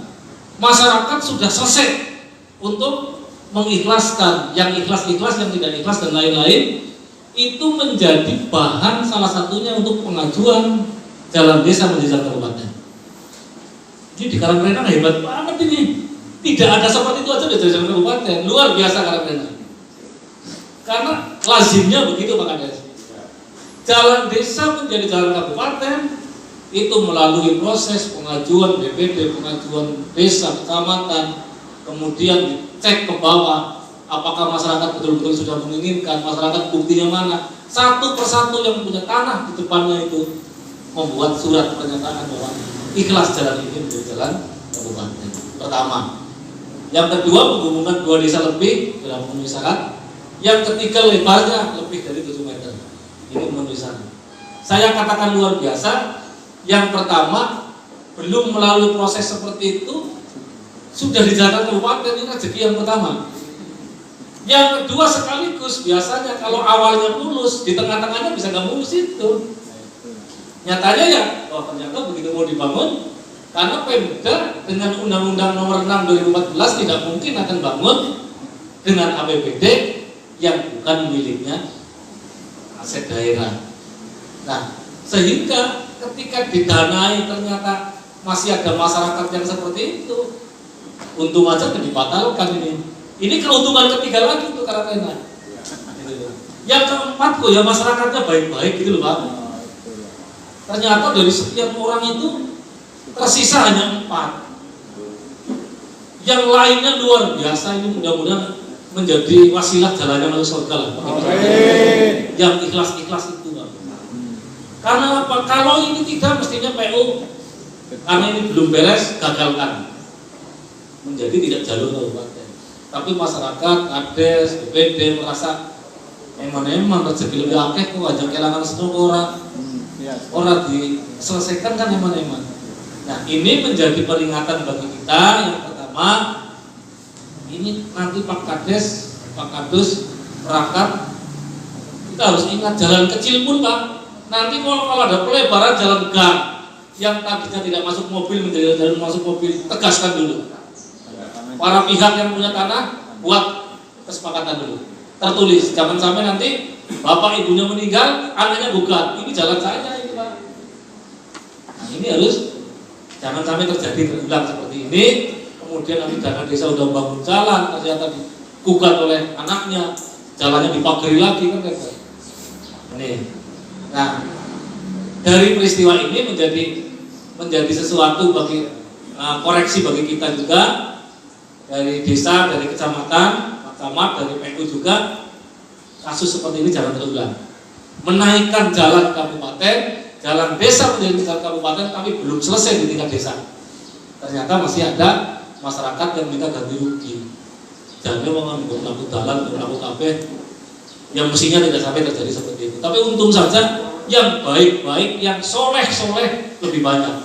masyarakat sudah selesai untuk mengikhlaskan, yang ikhlas-ikhlas, yang tidak ikhlas dan lain-lain, itu menjadi bahan salah satunya untuk pengajuan jalan desa menjadi jalan kabupaten. Jadi di Karangrena hebat banget ini, tidak ada seperti itu aja di jalan kabupaten, luar biasa Karangrena. Karena lazimnya begitu Pak Kades. Jalan desa menjadi jalan kabupaten itu melalui proses pengajuan BPD, pengajuan desa, kecamatan, kemudian dicek ke bawah apakah masyarakat betul-betul sudah menginginkan, masyarakat buktinya mana. Satu persatu yang punya tanah di depannya itu membuat surat pernyataan bahwa ikhlas jalan ini menjadi jalan kabupaten. Pertama. Yang kedua, menghubungkan 2 desa lebih dalam memenuhi syarat. Yang ketiga, lebarnya lebih dari 7 meter. Ini memenuhi syarat. Saya katakan luar biasa. Yang pertama, belum melalui proses seperti itu sudah dijalankan kabupaten, ini rezeki yang pertama. Yang kedua, sekaligus biasanya kalau awalnya mulus, di tengah-tengahnya bisa nggak mulus itu. Nyatanya ya, ternyata begitu mau dibangun, karena Pemda dengan Undang-Undang Nomor 6 2014 tidak mungkin akan bangun dengan APBD yang bukan miliknya aset daerah. Nah, sehingga ketika didanai ternyata masih ada masyarakat yang seperti itu, untung aja dibatalkan ini. Ini keuntungan ketiga lagi untuk karantina. Yang keempat kok ya masyarakatnya baik-baik gitu loh Pak. Ternyata dari sekian orang itu tersisa hanya 4. Yang lainnya luar biasa, ini mudah-mudahan menjadi wasilah jalannya menuju surga lah. Yang ikhlas-ikhlas itu Pak. Karena apa? Kalau ini tidak mestinya PU karena ini belum beres gagalkan. Menjadi tidak jalur kabupaten. Tapi masyarakat, Kades, BPD merasa eman-eman rezeki lebih akeh kok aja kelangan sedok orang diselesaikan kan eman-eman. Nah ini menjadi peringatan bagi kita. Yang pertama, ini nanti Pak Kades, Pak Kadus, perangkat kita harus ingat jalan kecil pun Pak. Nanti kalau ada pelebaran jalan gang yang tadinya tidak masuk mobil menjadi jalan masuk mobil, tegaskan dulu. Para pihak yang punya tanah buat kesepakatan dulu. Tertulis, jangan sampai nanti bapak ibunya meninggal, anaknya gugat. Ini jalan saya ini Pak. Nah, ini harus jangan sampai terjadi terulang seperti ini. Kemudian nanti dana desa udah bangun jalan, ternyata digugat oleh anaknya, jalannya dipagari lagi kan gitu. Ini. Nah, dari peristiwa ini menjadi sesuatu bagi koreksi bagi kita juga dari desa, dari kecamatan, camat, dari PU juga. Kasus seperti ini jangan terulang. Menaikkan jalan kabupaten, jalan desa menjadi tingkat kabupaten, tapi belum selesai di tingkat desa. Ternyata masih ada masyarakat yang minta ganti rugi. Jangan mengambil lampu dalan, lampu kabeh, yang mestinya tidak sampai terjadi seperti itu. Tapi untung saja yang baik-baik, yang soleh-soleh lebih banyak.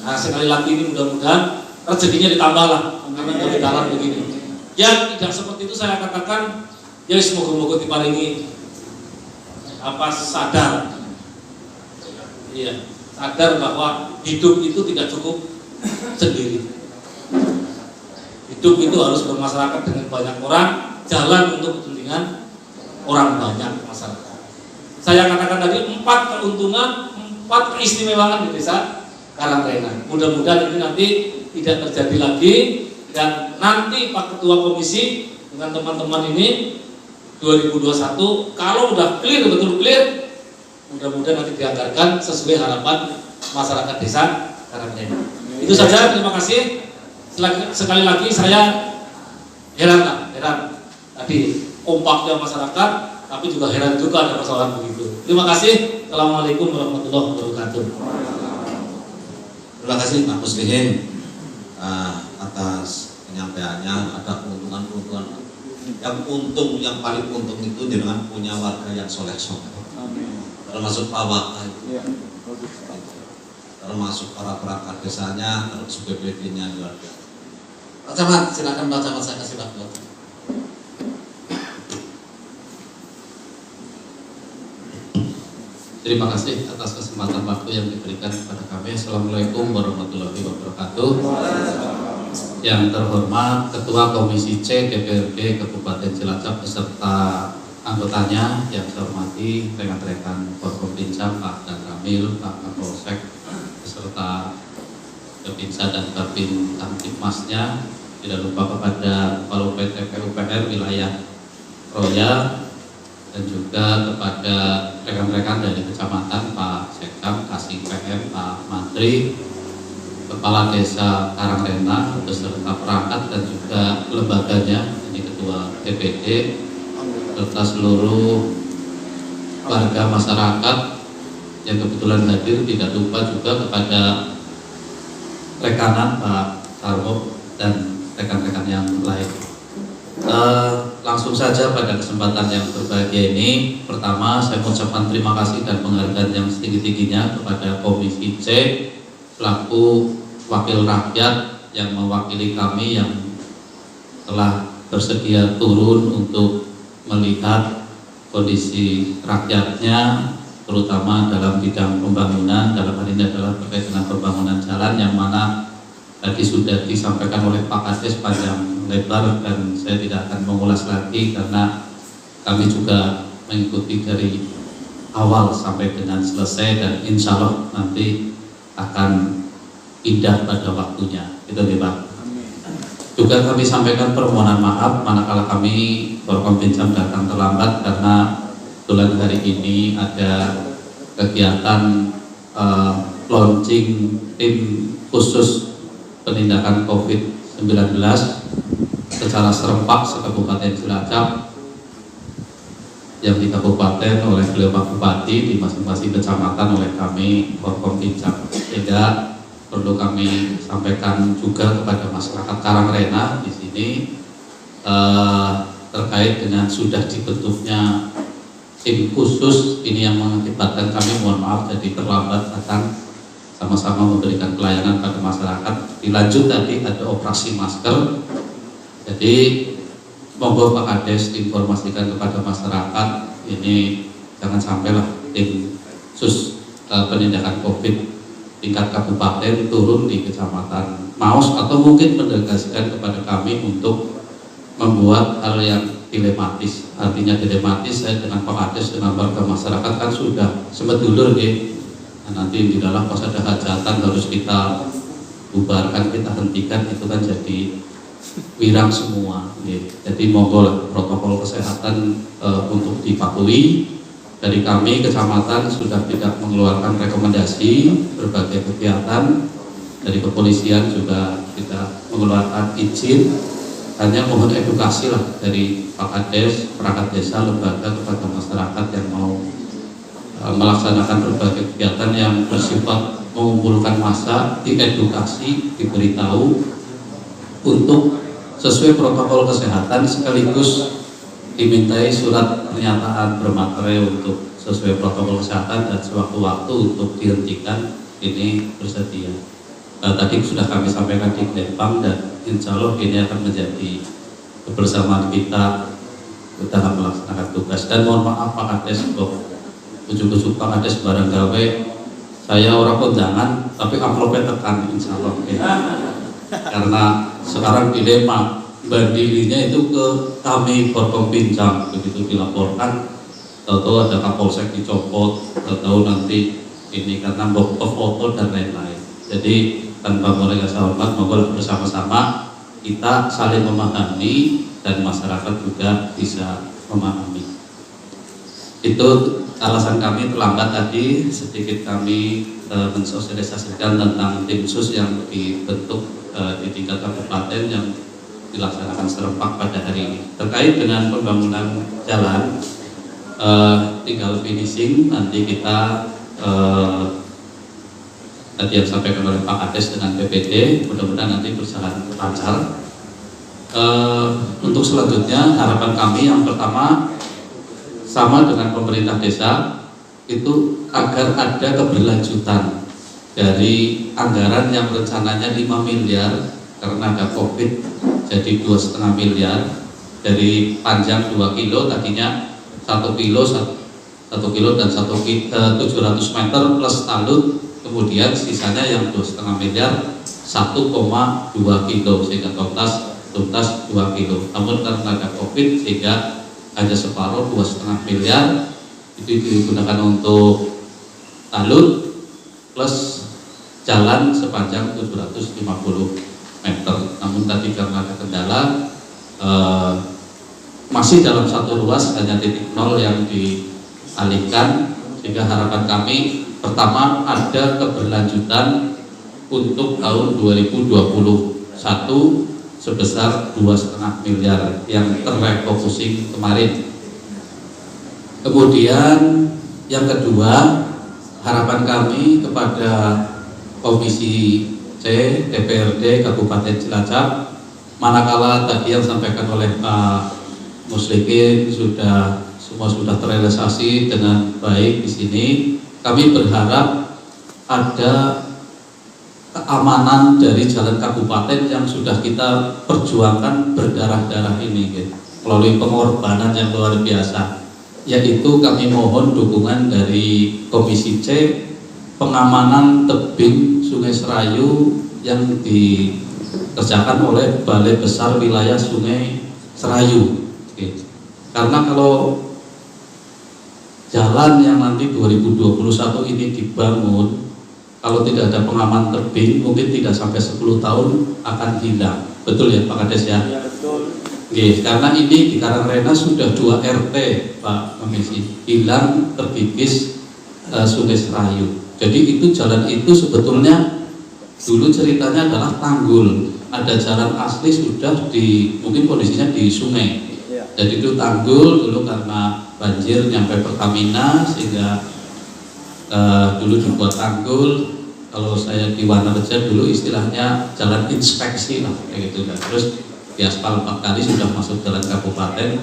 Nah sekali lagi ini mudah-mudahan rezekinya ditambahlah karena dari dalam begini. Yang tidak seperti itu saya katakan, ya semoga-moga diparingi sadar. Iya, sadar bahwa hidup itu tidak cukup sendiri. Hidup itu harus bermasyarakat dengan banyak orang, jalan untuk kepentingan orang banyak masyarakat. Saya katakan tadi 4 keuntungan, 4 keistimewaan di desa Karangrena. Mudah-mudahan ini nanti tidak terjadi lagi, dan nanti Pak Ketua Komisi dengan teman-teman ini 2021 kalau udah clear, betul clear, mudah-mudahan nanti dianggarkan sesuai harapan masyarakat desa Karangrena. Itu saja, terima kasih. Sekali lagi saya heran tadi kompaknya masyarakat, tapi juga heran juga ada persoalan begitu. Terima kasih. Assalamualaikum warahmatullahi wabarakatuh.
Terima kasih Pak Muslihin atas penyampaiannya. Ada keuntungan-keuntungan. Yang untung, yang paling untung itu dengan punya warga yang soleh-soleh. Termasuk Pak Waka itu. Termasuk para perangkat desanya, terus BPD-nya luar biasa. Pak Camat, silakan Pak Camat, saya kasih waktu.
Terima kasih atas kesempatan waktu yang diberikan kepada kami. Assalamualaikum warahmatullahi wabarakatuh. Yang terhormat Ketua Komisi C DPRD Kabupaten Cilacap beserta anggotanya, yang saya hormati rekan-rekan Forkompinsa, Pak Dan Ramil, Pak Kapolsek, beserta Kepinsa dan Babin Kamtipmasnya. Tidak lupa kepada Kepala PT PUPR wilayah Royal, dan juga kepada rekan-rekan dari kecamatan, Pak Sekam, Kasih PM, Pak Mantri, Kepala Desa Karangrena beserta perangkat dan juga lembaganya, ini Ketua DPD, serta seluruh warga masyarakat yang kebetulan hadir. Tidak lupa juga kepada rekanan Pak Sarwo dan rekan-rekan yang lain. Langsung saja pada kesempatan yang berbahagia ini, pertama saya mengucapkan terima kasih dan penghargaan yang setinggi-tingginya kepada Komisi C selaku wakil rakyat yang mewakili kami yang telah bersedia turun untuk melihat kondisi rakyatnya, terutama dalam bidang pembangunan. Dalam hal ini adalah terkait dengan pembangunan jalan yang mana tadi sudah disampaikan oleh Pak Kades panjang lebar, dan saya tidak akan mengulas lagi karena kami juga mengikuti dari awal sampai dengan selesai, dan insya Allah nanti akan indah pada waktunya. Itu ya Pak. juga kami sampaikan permohonan maaf manakala kami Forkompinjam datang terlambat karena kebetulan hari ini ada kegiatan launching tim khusus penindakan COVID-19 secara serempak se-Kabupaten Cilacap yang di kabupaten oleh beliau Pak Bupati, di masing-masing kecamatan oleh kami Forkompinjam. Sehingga perlu kami sampaikan juga kepada masyarakat Karangrena di sini terkait dengan sudah dibentuknya tim khusus ini yang mengakibatkan kami mohon maaf jadi terlambat datang sama-sama memberikan pelayanan pada masyarakat. Dilanjut tadi ada operasi masker. Jadi monggo Pak Kades informasikan kepada masyarakat ini jangan sampailah tim khusus penindakan COVID tingkat kabupaten turun di kecamatan Maos atau mungkin mendelegasikan kepada kami untuk membuat hal yang dilematis. Artinya dilematis saya dengan Pak Kades dengan warga masyarakat kan sudah sebetulnya nanti di dalam pas ada hajatan harus kita bubarkan, kita hentikan, itu kan jadi wirang semua. Jadi monggo lah protokol kesehatan untuk dipatuhi. Dari kami kecamatan sudah tidak mengeluarkan rekomendasi berbagai kegiatan. Dari kepolisian juga tidak mengeluarkan izin. Hanya mohon edukasi lah dari Pak Kades, perangkat desa, lembaga kepada masyarakat yang mau melaksanakan berbagai kegiatan yang bersifat mengumpulkan massa, diedukasi, diberitahu untuk sesuai protokol kesehatan sekaligus dimintai surat pernyataan bermaterai untuk sesuai protokol kesehatan dan sewaktu-waktu untuk dihentikan ini bersedia. Tadi sudah kami sampaikan di Lembang dan insya Allah ini akan menjadi kebersamaan kita dalam melaksanakan tugas. Dan mohon maaf Pak Kades, ujuk-ujuk Pak Kades barang gawe saya orang kondangan tapi amplopnya tekan insya Allah karena sekarang dilema bandilinya itu ke kami Forkompinjam, begitu dilaporkan tahu-tahu ada Kapolsek dicopot, tahu-tahu nanti ini karena foto dan lain-lain. Jadi tanpa boleh rasa hormat, moga bersama-sama kita saling memahami dan masyarakat juga bisa memahami. Itu alasan kami terlambat tadi, sedikit kami mensosialisasikan tentang tim khusus yang dibentuk di tingkat kabupaten yang dilaksanakan serempak pada hari ini. Terkait dengan pembangunan jalan, tinggal finishing, nanti kita tadi yang disampaikan oleh Pak Kades dengan PPD, mudah-mudahan nanti berjalan lancar. Untuk selanjutnya harapan kami yang pertama sama dengan pemerintah desa itu agar ada keberlanjutan dari anggaran yang rencananya 5 miliar karena ada COVID jadi 2,5 miliar, dari panjang 2 kilo tadinya 1 kilo dan 700 meter plus talut, kemudian sisanya yang 2,5 miliar 1,2 kilo sehingga tuntas 2 kilo. Namun karena ada COVID sehingga hanya separuh 2,5 miliar itu digunakan untuk talut plus jalan sepanjang 750 meter. Namun tadi karena ada kendala masih dalam satu ruas hanya titik nol yang dialihkan, sehingga harapan kami pertama ada keberlanjutan untuk tahun 2021 sebesar 2,5 miliar yang terrefocusing kemarin. Kemudian yang kedua, harapan kami kepada Komisi C DPRD Kabupaten Cilacap, manakala tadi yang disampaikan oleh Pak Muslikin semua sudah terrealisasi dengan baik di sini, kami berharap ada keamanan dari jalan kabupaten yang sudah kita perjuangkan berdarah-darah ini melalui pengorbanan yang luar biasa, yaitu kami mohon dukungan dari Komisi C pengamanan tebing Sungai Serayu yang dikerjakan oleh Balai Besar Wilayah Sungai Serayu. Karena kalau jalan yang nanti 2021 ini dibangun, kalau tidak ada pengaman tebing mungkin tidak sampai 10 tahun akan hilang. Betul ya Pak Kades ya? Iya betul. Oke, karena ini di Karangrena sudah 2 RT Pak Komisi hilang terkikis Sungai Serayu. Jadi itu jalan itu sebetulnya dulu ceritanya adalah tanggul. Ada jalan asli sudah mungkin kondisinya di sungai. Jadi itu tanggul dulu karena banjir nyampe Pertamina sehingga dulu dibuat tanggul. Kalau saya di Wanareja dulu istilahnya jalan inspeksi lah kayak gitu kan. Terus diaspal 4 kali sudah masuk jalan kabupaten,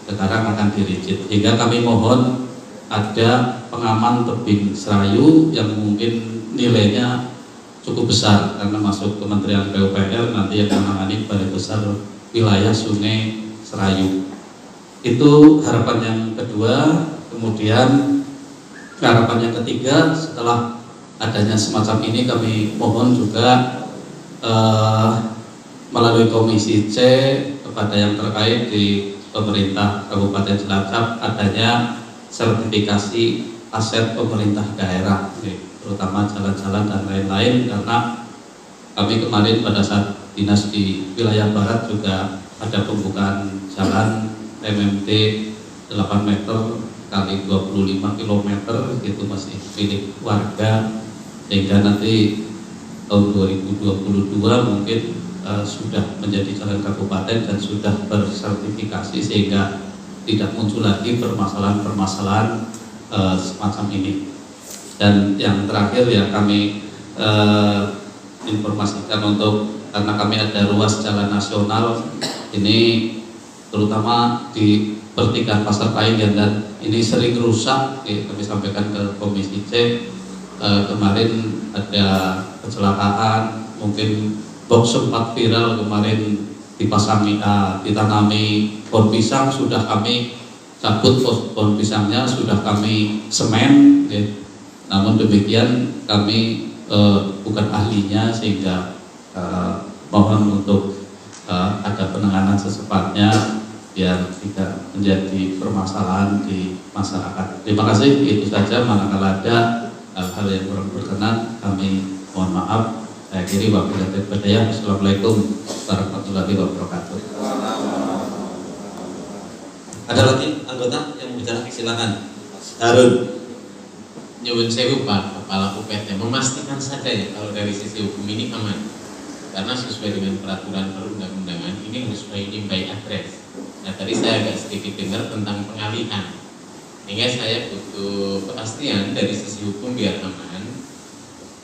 sekarang akan dirigit. Sehingga kami mohon ada pengaman tebing Serayu yang mungkin nilainya cukup besar karena masuk Kementerian PUPR nanti yang menangani Balai Besar Wilayah Sungai Serayu. Itu harapan yang kedua. Kemudian harapan yang ketiga, setelah adanya semacam ini kami mohon juga melalui Komisi C kepada yang terkait di pemerintah Kabupaten Cilacap adanya sertifikasi aset pemerintah daerah, terutama jalan-jalan dan lain-lain, karena kami kemarin pada saat dinas di wilayah barat juga ada pembukaan jalan MMT 8 meter kali 25 km itu masih milik warga, sehingga nanti tahun 2022 mungkin sudah menjadi jalan kabupaten dan sudah bersertifikasi sehingga tidak muncul lagi permasalahan-permasalahan semacam ini. Dan yang terakhir ya kami informasikan untuk, karena kami ada ruas jalan nasional ini terutama di pertigaan Pasar Painggan dan ini sering rusak, kami sampaikan ke Komisi C. Kemarin ada kecelakaan, mungkin box sempat viral kemarin ditanami pohon pisang, sudah kami cabut pohon pisangnya, sudah kami semen, namun demikian kami bukan ahlinya sehingga mohon untuk ada penanganan secepatnya biar tidak menjadi permasalahan di masyarakat. Terima kasih, itu saja. Manakala ada hal-hal yang kurang berkenan kami mohon maaf. Saya kiri wabillahi taufiq. Assalamualaikum warahmatullahi wabarakatuh.
Ada lagi anggota yang bicara? Silakan. Harun.
Nyuwun sewu Pak Kepala UPT, memastikan saja ya kalau dari sisi hukum ini aman, karena sesuai dengan peraturan perundang-undangan ini harus by address. Nah tadi saya agak sedikit dengar tentang pengalihan, sehingga saya butuh kepastian dari sisi hukum biar aman.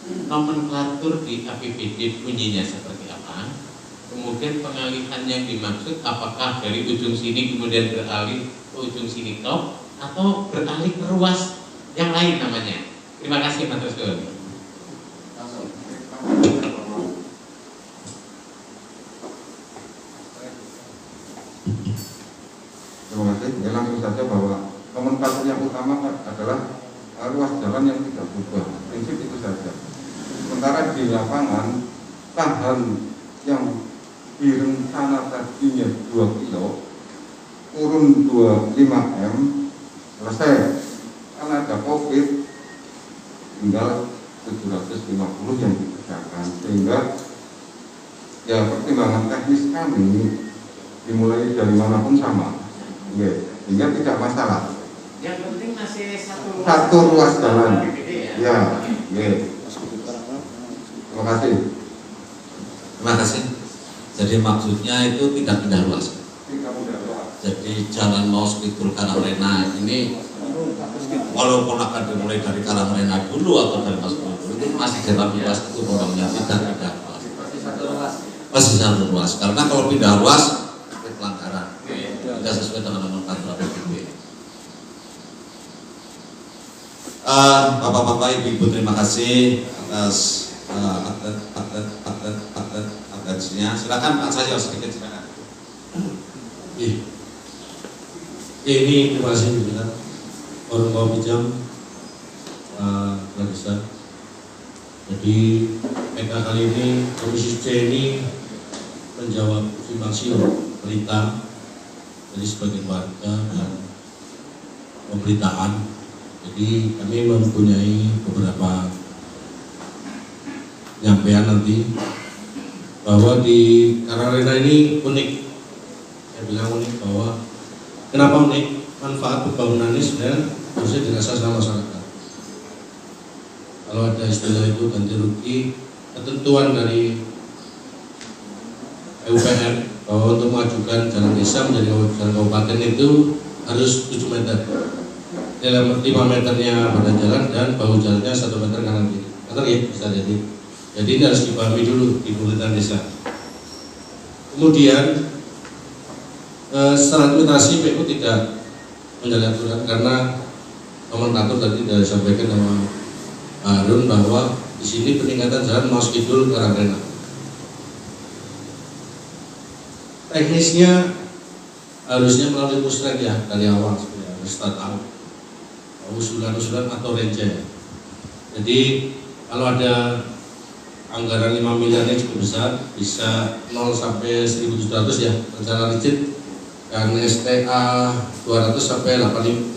Nomenklatur di APBD bunyinya seperti apa? Kemudian pengalihan yang dimaksud apakah dari ujung sini kemudian beralih ke ujung sini top, atau beralih ke ruas yang lain namanya? Terima kasih Mas Rizky.
Terima kasih. Ya, langsung saja bahwa nomenklatur yang utama adalah ruas jalan yang tidak berubah. Prinsip itu saja. Sementara di lapangan lahan yang direncana tadinya 2 kilo turun 25 M selesai. Karena ada COVID tinggal 750 yang dikerjakan, sehingga ya pertimbangan teknis kami dimulai dari manapun sama, sehingga tidak masalah.
Yang penting masih
satu ruas jalan. Ya, terima kasih.
Terima kasih. Jadi maksudnya itu tidak pindah ruas. Jadi jalan Maus Kidul Karangrena ini walaupun akan dimulai dari Karangrena dulu atau dari Maus Kidul itu masih dalam ruas itu pembangunannya tidak pindah ruas. Masih satu ruas. Karena kalau pindah ruas itu pelanggaran. Tidak sesuai dengan nomenklatur APBD. Bapak-bapak, ibu-ibu, terima kasih atas atensinya. Silakan Pak Sayo sedikit, silakan.
Ini terima kasih juga orang mau pinjam Pak. Jadi PK kali ini Komisi C ini menjawab simpang siur berita dari sebagian warga dan pemberitaan. Jadi kami mempunyai beberapa penyampaian nanti bahwa di Karangrena ini unik. Saya bilang unik bahwa kenapa unik? Manfaat pembangunan ini sebenarnya harusnya dirasa sama masyarakat. Kalau ada istilah itu ganti rugi, ketentuan dari PUPR bahwa untuk mengajukan jalan desa menjadi jalan kabupaten itu harus 7 meter. Dalam 5 meternya badan jalan dan bahu jalannya 1 meter kanan kiri. Betul ya, bisa jadi. Jadi ini harus dipahami dulu di pemerintahan desa. Kemudian secara administrasi PU tidak menjalankan aturan karena nomenklatur tadi sudah disampaikan sama Harun bahwa di sini peningkatan jalan Maus Kidul Karangrena. Teknisnya harusnya melalui pusrek ya dari awal harus tahu usulan-usulan atau range. Jadi kalau ada anggaran 5 miliar yang cukup besar, bisa 0 sampai 1.700 ya rencana rigid, dan STA 200 sampai 850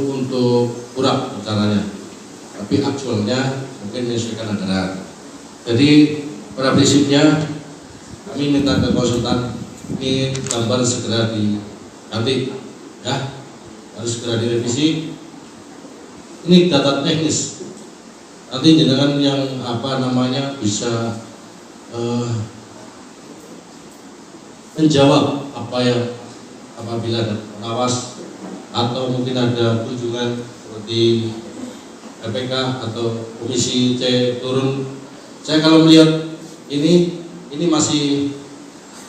untuk kurang rencananya. Tapi aktualnya mungkin menyesuaikan anggaran. Jadi pada prinsipnya kami minta ke konsultan ini gambar segera diganti ya, harus segera direvisi. Ini data teknis. Nanti jenengan yang bisa menjawab apa yang apabila ada pengawas atau mungkin ada kunjungan seperti LPK atau Komisi C turun. Saya kalau melihat ini masih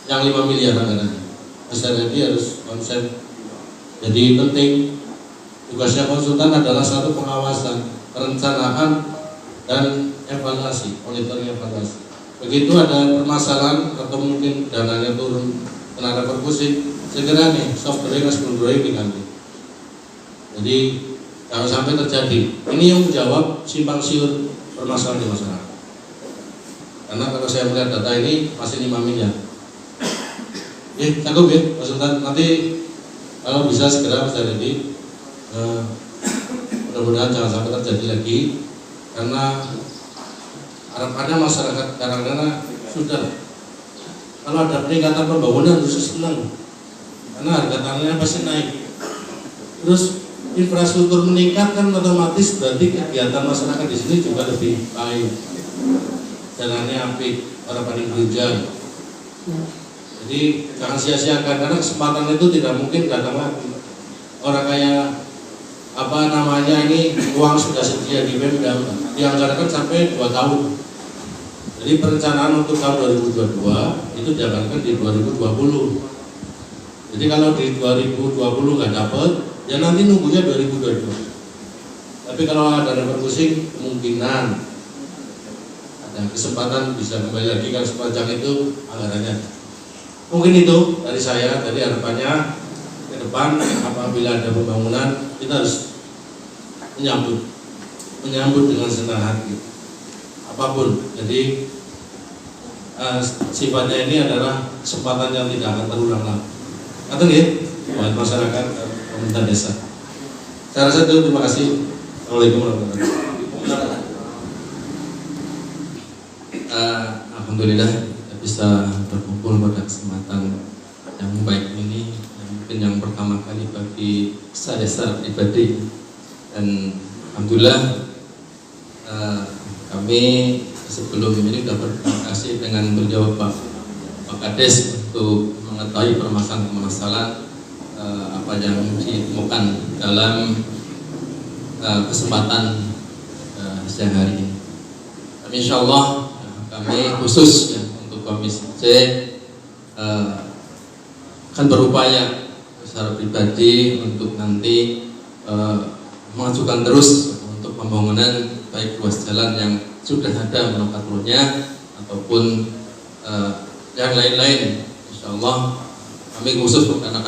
yang 5 miliar anggarannya. Besar jadi harus konsen. Jadi penting tugasnya konsultan adalah satu pengawasan, perencanaan dan evaluasi, monitoring evaluasi. Begitu ada permasalahan atau mungkin dananya turun kena reperkusi, segera nih software sebelum drawing diganti. Jadi jangan sampai terjadi. Ini yang menjawab simpang siur permasalahan di masyarakat. Karena kalau saya melihat data ini masih 5 miliar. Cukup ya, konsultan. Nanti kalau bisa segera bisa jadi. Mudah-mudahan jangan sampai terjadi lagi. Karena harapannya masyarakat Karangrena sudah. Kalau ada peningkatan pembangunan harus senang. Karena harga tanahnya pasti naik. Terus infrastruktur meningkat kan otomatis berarti kegiatan masyarakat di sini juga lebih baik. Jalannya apik, para paling hujan. Jadi jangan sia-siakan karena kesempatan itu tidak mungkin datang lagi. Orang kayak ini uang sudah sedia di Pemda dianggarkan sampai 2 tahun. Jadi perencanaan untuk tahun 2022 itu dianggarkan di 2020. Jadi kalau di 2020 nggak dapat, ya nanti nunggunya 2022. Tapi kalau ada reperkusi, kemungkinan ada kesempatan bisa kembali lagi kalau sepanjang itu anggarannya. Mungkin itu dari saya. Tadi harapannya ke depan apabila ada pembangunan kita harus menyambut dengan senang hati apapun. Jadi sifatnya ini adalah kesempatan yang tidak akan terulang lagi. Atau ya, buat masyarakat pemerintah desa. Saya rasa itu. Terima kasih. Assalamualaikum warahmatullahi wabarakatuh.
Alhamdulillah kita bisa berkumpul pada kesempatan yang baik ini. Mungkin yang pertama kali bagi saya secara pribadi, dan alhamdulillah kami sebelum ini sudah berterima kasih dengan beliau Pak Kades untuk mengetahui permasalahan apa yang ditemukan dalam kesempatan siang hari ini. Kami insya Allah kami khusus ya, untuk Komisi C akan berupaya secara pribadi untuk nanti mengajukan terus untuk pembangunan baik ruas jalan yang sudah ada nomenklaturnya ataupun yang lain-lain. Insya Allah kami khusus karena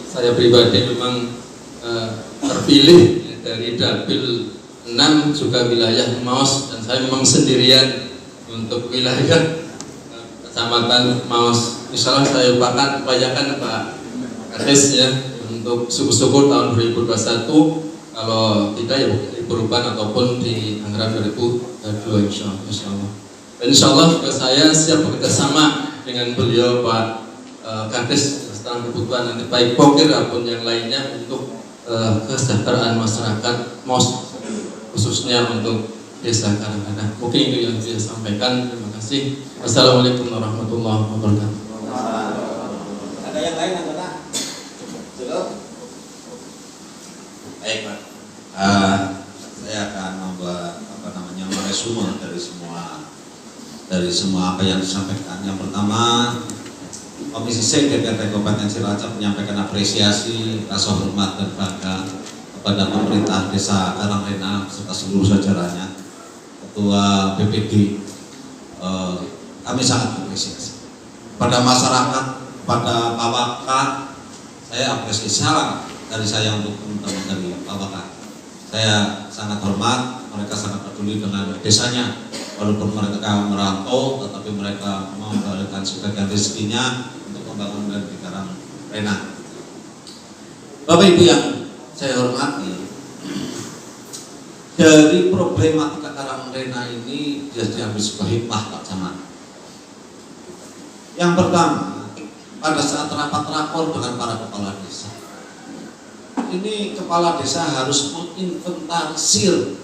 saya pribadi memang terpilih dari Dapil 6 juga wilayah Maus, dan saya memang sendirian untuk wilayah Kecamatan Maus. Insya Allah saya upayakan Pak Kades ya untuk syukur-syukur tahun 2021, kalau tidak ya perubahan ataupun di anggaran 2022 insya Allah.
Insya Allah juga saya siap bekerja sama dengan beliau Pak Kades tentang kebutuhan nanti baik pokir maupun yang lainnya untuk kesejahteraan masyarakat MOS khususnya untuk desa Karangrena. Mungkin itu yang saya sampaikan. Terima kasih. Wassalamualaikum warahmatullahi wabarakatuh.
Ada yang lain anggota? Cukup? Baik Pak. Saya akan membuat meresume dari semua apa yang disampaikan. Yang pertama, Komisi C DPRD Kabupaten Cilacap menyampaikan apresiasi, rasa hormat dan bangga kepada pemerintah Desa Karangrena serta seluruh jajarannya, Ketua BPD. Kami sangat apresiasi pada masyarakat, pada Pak Waka. Saya apresiasi salam dari saya untuk teman-teman dari Pak Waka. Saya sangat hormat, mereka sangat peduli dengan desanya, walaupun mereka merantau, tetapi mereka memberikan sebagian rezekinya untuk membangun dan di Karangrena. Bapak Ibu yang saya hormati, dari problematika Karangrena ini dia diambil sebuah hikmah Pak Camat. Yang pertama, pada saat rapat rakor dengan para kepala desa, ini kepala desa harus menginventarisir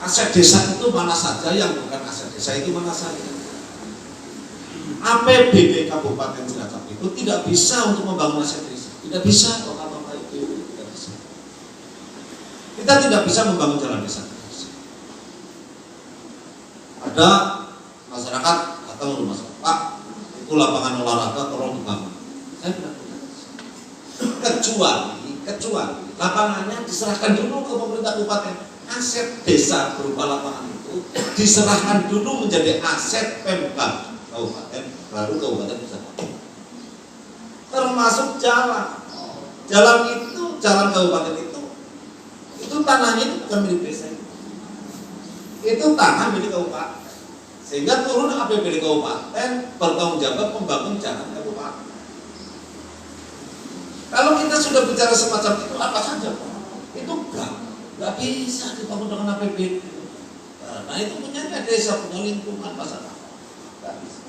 aset desa itu mana saja, yang bukan aset desa itu mana saja. APBD Kabupaten Cilacap itu tidak bisa untuk membangun aset desa, tidak bisa kok apa-apa itu tidak bisa. Kita tidak bisa membangun jalan desa. Ada masyarakat atau rumah sakit, Pak, itu lapangan olahraga tolong dibangun. Saya bilang kecuali lapangannya diserahkan dulu ke pemerintah kabupaten. Aset desa berupa lapangan itu diserahkan dulu menjadi aset Pemkab kabupaten, baru kabupaten bisa pakai. Termasuk jalan jalan kabupaten itu tanahnya itu bukan milik desa, itu tanah milik kabupaten, sehingga turun APBD kabupaten bertanggung jawab membangun jalan kabupaten. Kalau kita sudah bicara semacam itu, apa saja Pak? Itu nggak bisa dibangun dengan APBD. Nah itu punya desa, punya lingkungan masyarakat. Nggak bisa.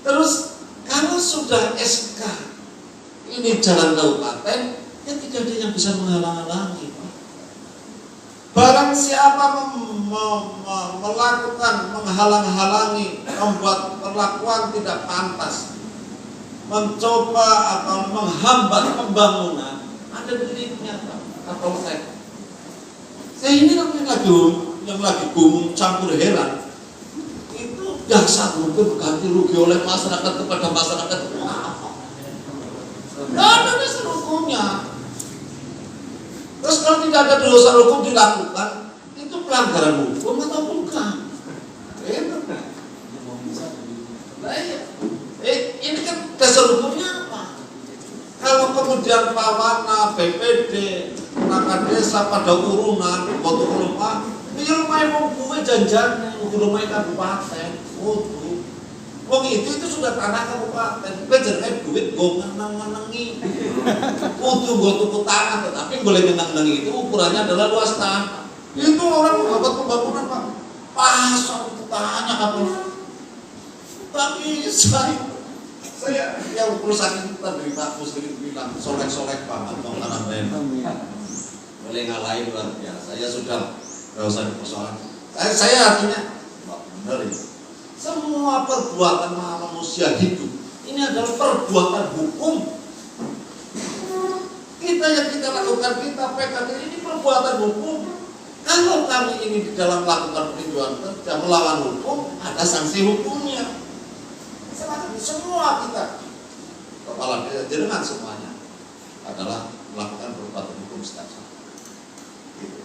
Terus kalau sudah SK ini jalan kabupaten, ya tidak ada yang bisa menghalang-halangi Pak. Barang siapa melakukan menghalang-halangi, membuat perlakuan tidak pantas, mencoba atau menghambat pembangunan, ada deliknya atau saya ini yang lagi gumung campur heran itu dasar hukum ganti rugi oleh masyarakat kepada masyarakat itu apa? Tidak ada dasar hukumnya. Terus kalau tidak ada dasar hukum dilakukan, itu pelanggaran hukum atau bukan? Itu. Nah, ini kan dasar hukumnya apa? Kalau kemudian Pak Wana, BPD, perangkat desa pada urunan, foto rumah, ini rumahnya mau gue janjian, rumahnya kabupaten, foto. Wong itu sudah tanah kabupaten, gue jadi duit gue ngenang-ngenangi, foto gue tuku tanah, tetapi boleh ngenang-ngenangi itu ukurannya adalah luas tanah. Itu orang membuat pembangunan Pak, pasang tanya apa? Tapi saya yang perusahaan itu tadi Pak Muslim bilang soleh-soleh banget dong Karangrena. Boleh ngalahin luar biasa. Saya sudah nggak usah dipersoalkan. Saya artinya benar ini. Semua perbuatan manusia hidup ini adalah perbuatan hukum. Kita yang kita lakukan, kita PKK ini perbuatan hukum. Kalau kami ini di dalam melakukan peninjauan kerja melawan hukum, ada sanksi hukumnya. Semua kita kepala desa jenengan semuanya adalah melakukan perbuatan hukum setiap saat. Gitu.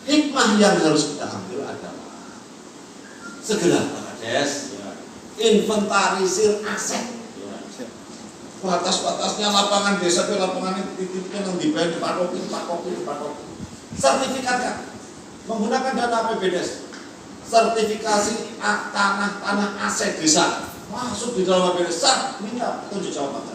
Hikmah yang harus kita ambil adalah segera Pak Kades inventarisir aset. Batas-batasnya lapangan desa ke lapangan itu yang dipatokin. Sertifikatkan menggunakan dana APBD. Sertifikasi tanah aset desa masuk di dalam APBD, minta tunjuk jawaban.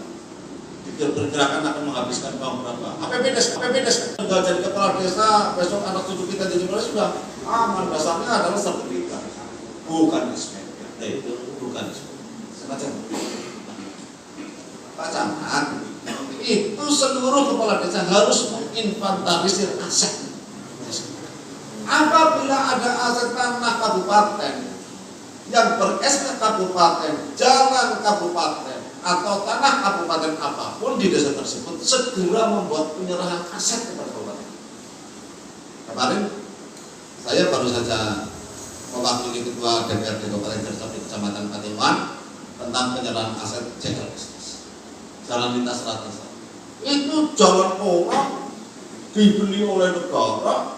diperkirakan akan menghabiskan uang berapa. APBDes tinggal jadi kepala desa, besok anak cucu kita jadi kepala sudah aman. Dasarnya adalah sertifikat, bukan SPP. Itu bukan SPP. Semacam Pak Camat, itu seluruh kepala desa harus menginventarisir aset. Apabila ada aset tanah kabupaten yang ber-SK kabupaten, jalan kabupaten, atau tanah kabupaten apapun di desa tersebut, segera membuat penyerahan aset kepada kabupaten. Kemarin saya baru saja mewakili ketua DPRD Kabupaten Cirebon di Kecamatan Patiman tentang penyerahan aset JL Bisnis Jalan Lintas Selatan. Itu jalan orang dibeli oleh negara,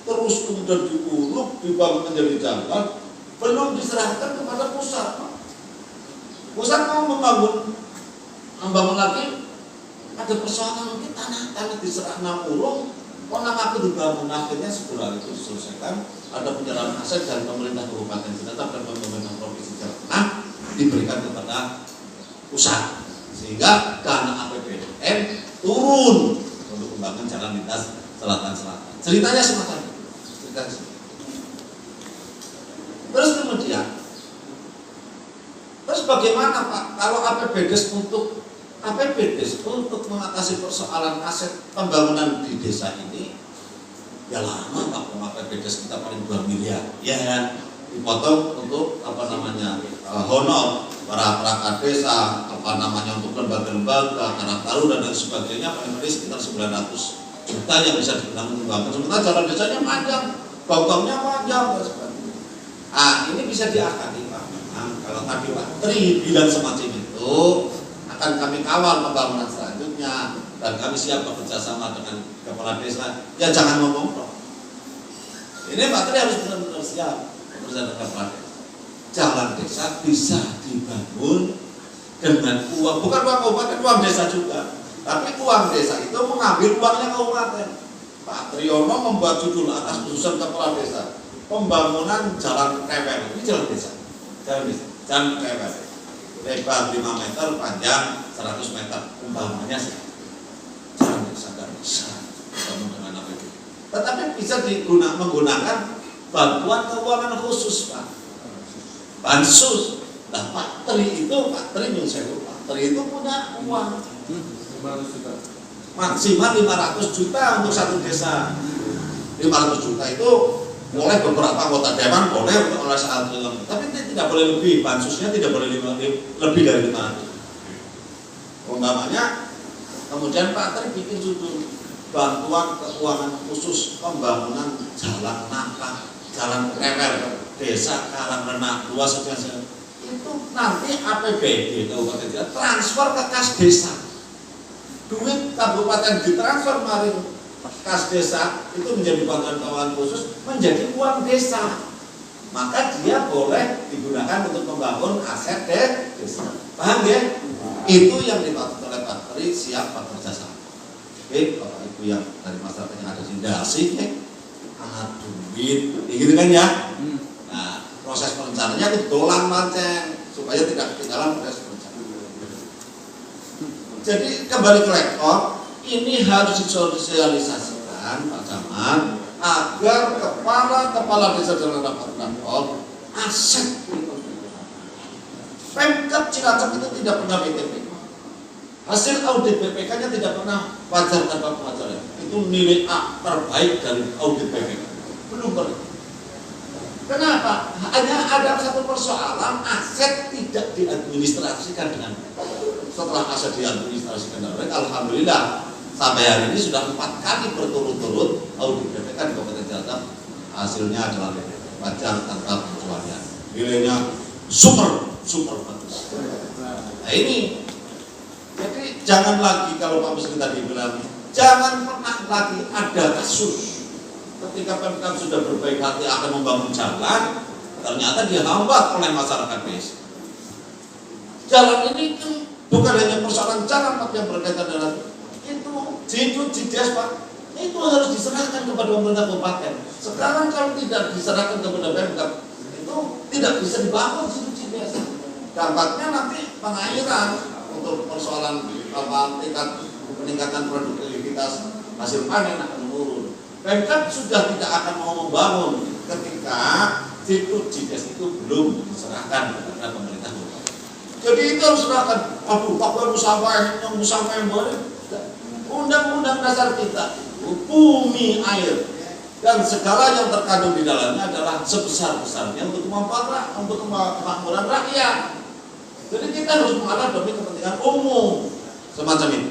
terus kemudian diuruk, dibangun menjadi jalan, belum diserahkan kepada pusat. Pusat mau membangun lagi, ada persoalan mungkin tanah diserah 6 urung, nama aku dibangun, akhirnya segera itu diselesaikan. Ada penyerahan aset dari pemerintah Kabupaten Cilacap dan pemerintah Provinsi Jawa Tengah diberikan kepada pusat, sehingga dana APBN turun untuk membangun jalan lintas selatan. Ceritanya semacam itu. Terus kemudian, bagaimana Pak kalau APBDes untuk mengatasi persoalan aset pembangunan di desa ini? Ya lama Pak, APBDes kita paling 2 miliar, ya kan? Dipotong untuk honor para desa, untuk lembaga-lembaga, karena taruh dan lain sebagainya, paling sekitar 900 juta yang bisa digunakan untuk bangun. Sementara jalan desanya panjang, gong-gongnya panjang dan sebagainya. Ini bisa diakali Pak. Kalau tadi Pak Tri bilang semacam itu, akan kami kawal pembangunan selanjutnya dan kami siap bekerja sama dengan kepala desa. Ya jangan ngomong dong. Ini Pak Tri harus benar-benar siap bekerja dengan kepala desa. Jalan desa bisa dibangun dengan uang, bukan uang kabupaten, uang desa juga. Tapi uang desa itu mengambil uangnya kabupaten. Pak Triyono membuat judul atas khususan kepala desa, pembangunan jalan rewel. Ini jalan desa. Jalan rewel. Lebar 5 meter, panjang 100 meter. Umpamanya jalan desa nggak bisa dibangun dengan APBD. Tetapi bisa menggunakan bantuan keuangan khusus Pak. Bansus. Nah Pak Tri itu punya uang maksimal 500 juta untuk satu desa. 500 juta itu boleh beberapa anggota dewan, boleh untuk oleh saat itu, tapi tidak boleh lebih. Bansusnya tidak boleh lebih dari 500. Umpamanya kemudian Pak Tri bikin judul bantuan keuangan khusus pembangunan jalan nangka, jalan rewel desa Karangrenah 2 sekian. Itu nanti APBD Kabupaten transfer ke kas desa. Duit kabupaten ditransfer maring kas desa itu menjadi bantuan keuangan khusus, menjadi uang desa. Maka dia boleh digunakan untuk membangun aset desa. Paham ya? Itu yang dimaksud oleh Pak Tri, siap bekerja sama. Oke, Bapak Ibu yang dari masyarakat yang ada di dasi, duit, gitu kan ya? Nah, proses perencanaannya itu dolan mancing supaya tidak ketinggalan proses perencanaan. Jadi kembali ke rektor, ini harus disosialisasikan Pak Camat agar kepala desa dalam rapat rakor aset Pemkab Cilacap itu tidak pernah BTP. Hasil audit BPK-nya tidak pernah wajar tanpa pengajaran. Itu nilai A terbaik dari audit BPK. Belum pernah. Kenapa? Hanya ada satu persoalan, aset tidak diadministrasikan dengan setelah aset diadministrasikan dengan baik. Alhamdulillah sampai hari ini sudah 4 kali berturut-turut audit BPK di Kabupaten Cilacap, hasilnya adalah wajar tanpa pengecualian. Nilainya super bagus. Nah ini, jadi jangan lagi kalau Pak Presiden tadi bilang, jangan pernah lagi ada kasus ketika Pemkab sudah berbaik hati akan membangun jalan, ternyata dia hambat oleh masyarakat desa. Jalan ini kan bukan hanya persoalan jalan Pak yang berkaitan dengan itu JIDES Pak, itu harus diserahkan kepada pemerintah kabupaten. Sekarang kalau tidak diserahkan kepada Pemkab, itu tidak bisa dibangun JIDES. Dampaknya nanti pengairan untuk persoalan
tingkat peningkatan produktivitas hasil panen akan menurun. Pemkab sudah tidak akan mau membangun ketika situs JIDES itu belum diserahkan kepada pemerintah pusat. Jadi itu harus serahkan. Aduh, Pak baru sampai yang boleh. Undang-undang dasar kita itu bumi, air, dan segala yang terkandung di dalamnya adalah sebesar-besarnya untuk kemakmuran rakyat. Jadi kita harus mengalah demi kepentingan umum semacam itu.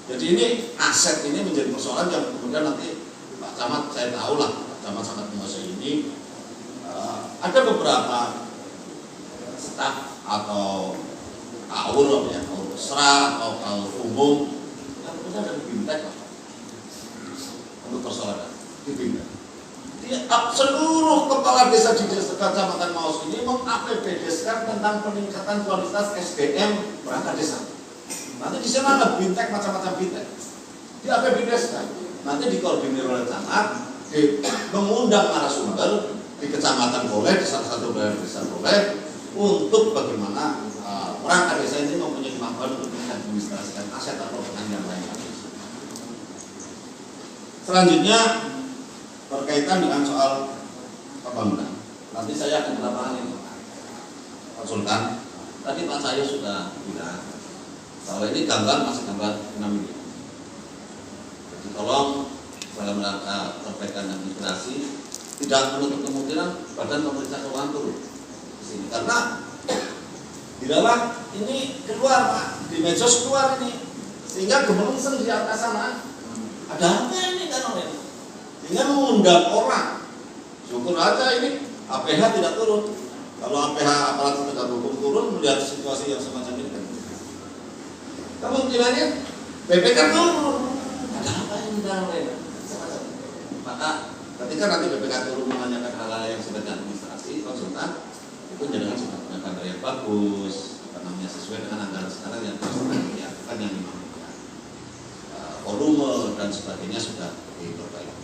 Jadi ini aset ini menjadi persoalan yang kemudian nanti Pak Camat, saya tahu lah Pak Camat sangat menguasai ini. Ada beberapa staf atau kaur ya, kaur serah atau kaur umum yang kemudian ada di Bintek untuk persoalan di Bintek. Seluruh kepala desa di Kecamatan Maus ini meng-APBD-kan tentang peningkatan kualitas SDM perangkat desa. Nanti di sana ada Bintek, macam-macam Bintek. Di APBD-kan, nanti dikoordinir oleh camat, mengundang narasumber di kecamatan boleh, di salah satu desa boleh, untuk bagaimana perangkat desa ini mempunyai kemampuan untuk mengadministrasikan aset atau yang lain. Selanjutnya berkaitan dengan soal pembangunan. Nanti saya akan lapangan ini konsultan. Tadi Pak Cahyo sudah bilang kalau ini gambar masih gambar 6 miliar. Jadi tolong dalam rangka perbaikan administrasi tidak menutup kemungkinan Badan Pemeriksa Keuangan turun di sini karena di dalam ini keluar Pak, di medsos keluar ini sehingga gemengseng di atas sana ada apa ini kan orang sehingga mengundang orang. Syukur aja ini APH tidak turun. Kalau APH aparat penegak hukum turun melihat situasi yang semacam ini kan kemungkinannya BPK turun. Ada apa ini dalam mereka? Maka ketika nanti BPK turun menanyakan hal-hal yang sifatnya administrasi, konsultan itu jangan sudah punya kader yang bagus, namanya sesuai dengan anggaran sekarang yang kan yang dimampukan, volume dan sebagainya sudah diperbaiki.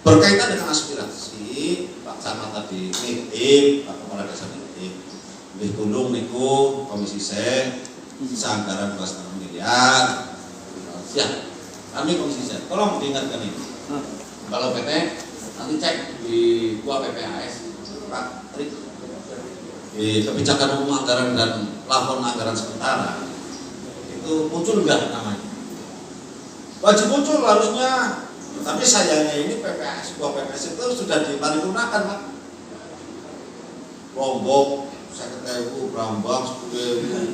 Berkaitan dengan aspirasi Pak Camat tadi nitip, Pak Kepala Desa nitip, lebih gunung niku komisi C, anggaran 2,5 miliar, siap. Kami komisi C, tolong diingatkan ini. Kalau PT nanti cek di Kuah PPAS, Pak Trik, di kebijakan umum anggaran dan plafon anggaran sementara itu muncul enggak namanya? Wajib muncul harusnya, tapi sayangnya ini PPAS, Kuah PPAS itu sudah diparipurnakan Pak. Lombok, Seketewu, Brambang,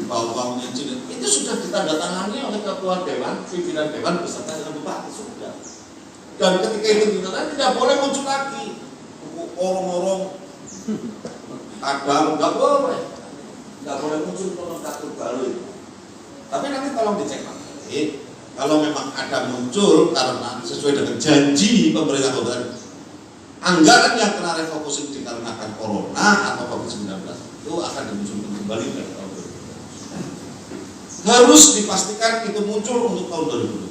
Bawang, Nyicil, itu sudah ditandatangani oleh Ketua Dewan, pimpinan Dewan beserta dengan Bupati sudah. Dan ketika itu ditandatangani tidak boleh muncul lagi orang-orang kadang nggak boleh muncul nomenklatur baru itu. Tapi nanti tolong dicek lagi. Kalau memang ada muncul karena sesuai dengan janji pemerintah kabupaten, anggaran yang kena refocusing dikarenakan corona atau COVID-19 itu akan dimunculkan kembali dari tahun 2020. Harus dipastikan itu muncul untuk tahun 2020.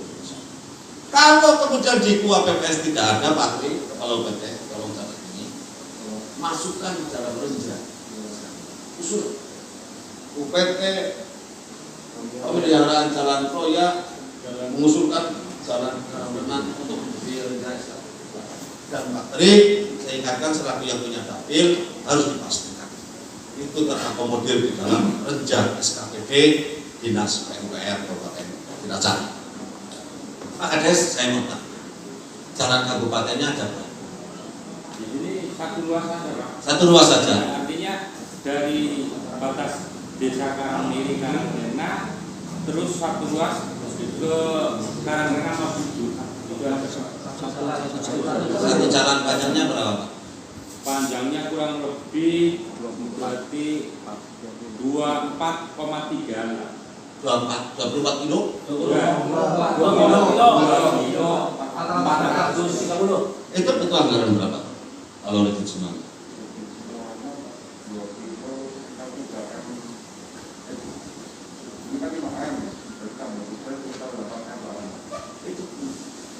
Kalau kemudian di Kuah PPS tidak ada Pak Tri, Kepala UPT, tolong catat ini, masukkan dalam renjang usul UPT pemeliharaan jalan proyek mengusulkan jalan berenang untuk direalisasi. Dan Pak Tri, saya ingatkan selaku yang punya dapil harus dipastikan itu terakomodir di dalam renjang SKPD Dinas PUPR Kabupaten Cilacap. Pak Kades, saya mau tanya, jalan kabupatennya ada berapa?
Di sini satu ruas saja Pak.
Satu ruas saja.
Artinya dari batas desa Karangniri Karangrena terus satu ruas ke Karangrena Mabuju.
Satu jalan panjangnya berapa Pak?
Panjangnya kurang lebih berarti 24,3.
24 kilo?
2 kilo 430.
Itu betul anggaran berapa? Kalau lebih semua.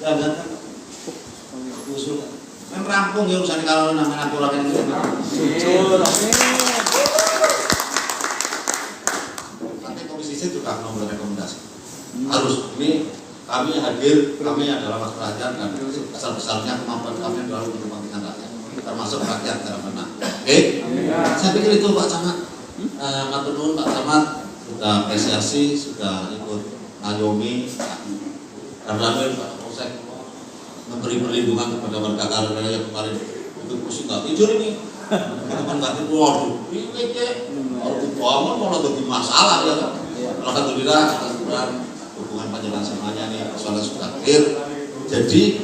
Jangan usul kan rampung ya urusan kalau namanya aturan ini. Jujur. Nanti komisi C juga mau rekomendasi.
kami hadir, kami adalah wakil rakyat dan besar-besarnya kemampuan kami adalah untuk kepentingan rakyat, termasuk rakyat karena oke? Saya pikir itu Pak Camat. Matur nuwun Pak Camat sudah apresiasi, sudah ikut ngayomi dan ramai Pak Polsek memberi perlindungan kepada warga Karangrenah yang kemarin itu pusing nggak tidur ini. Teman ganti waduh, ini orang bangun malah jadi masalah ya kan? Alhamdulillah atas hubungan panjang semuanya nih soalnya sudah clear. Jadi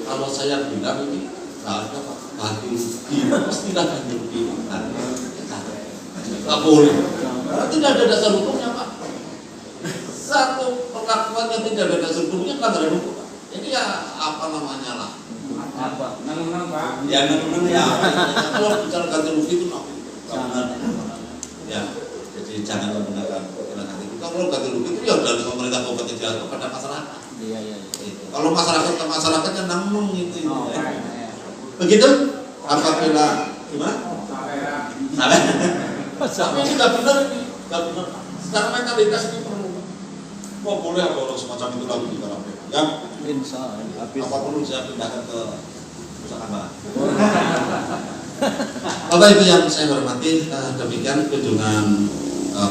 kalau saya bilang ini nggak ada ganti rugi, pastilah ganti rugi. Nggak boleh. Tidak ada dasar hukumnya Pak. Satu perlakuan yang tidak ada dasar hukumnya pelanggaran hukum. Jadi ya apa namanya lah.
Apa? Nang Pak.
Ya nang ya. Kalau bicara ganti rugi itu benar. Ya, jadi jangan menggunakan ganti rugi. Kalau ganti rugi itu ya dari pemerintah kabupaten Cilaca kepada masyarakat. Iya. Kalau masyarakat ke masyarakat yang nanggung itu. Begitu? Apabila gimana? Salah. Tapi ini nggak benar ini, nggak benar. Secara mentalitas ini perlu. Kok boleh ada orang semacam itu lagi di Karangrenah? Ya. Insya Allah. Apapun saya pindahkan ke Nusa Kambangan. Bapak Ibu yang saya hormati, demikian kunjungan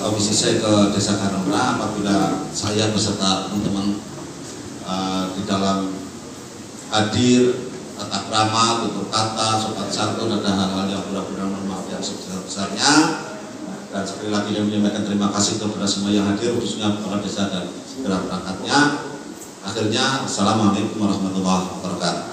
komisi saya ke Desa Karangrenah. Apabila saya beserta teman-teman di dalam hadir, tata krama, tutur kata, sopan santun, ada hal-hal yang benar-benar mohon maaf yang sebesar-besarnya. Dan sekali lagi yang menyampaikan terima kasih kepada semua yang hadir, khususnya kepala desa dan segala perangkatnya. Akhirnya, Assalamualaikum warahmatullahi wabarakatuh.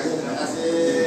Terima kasih.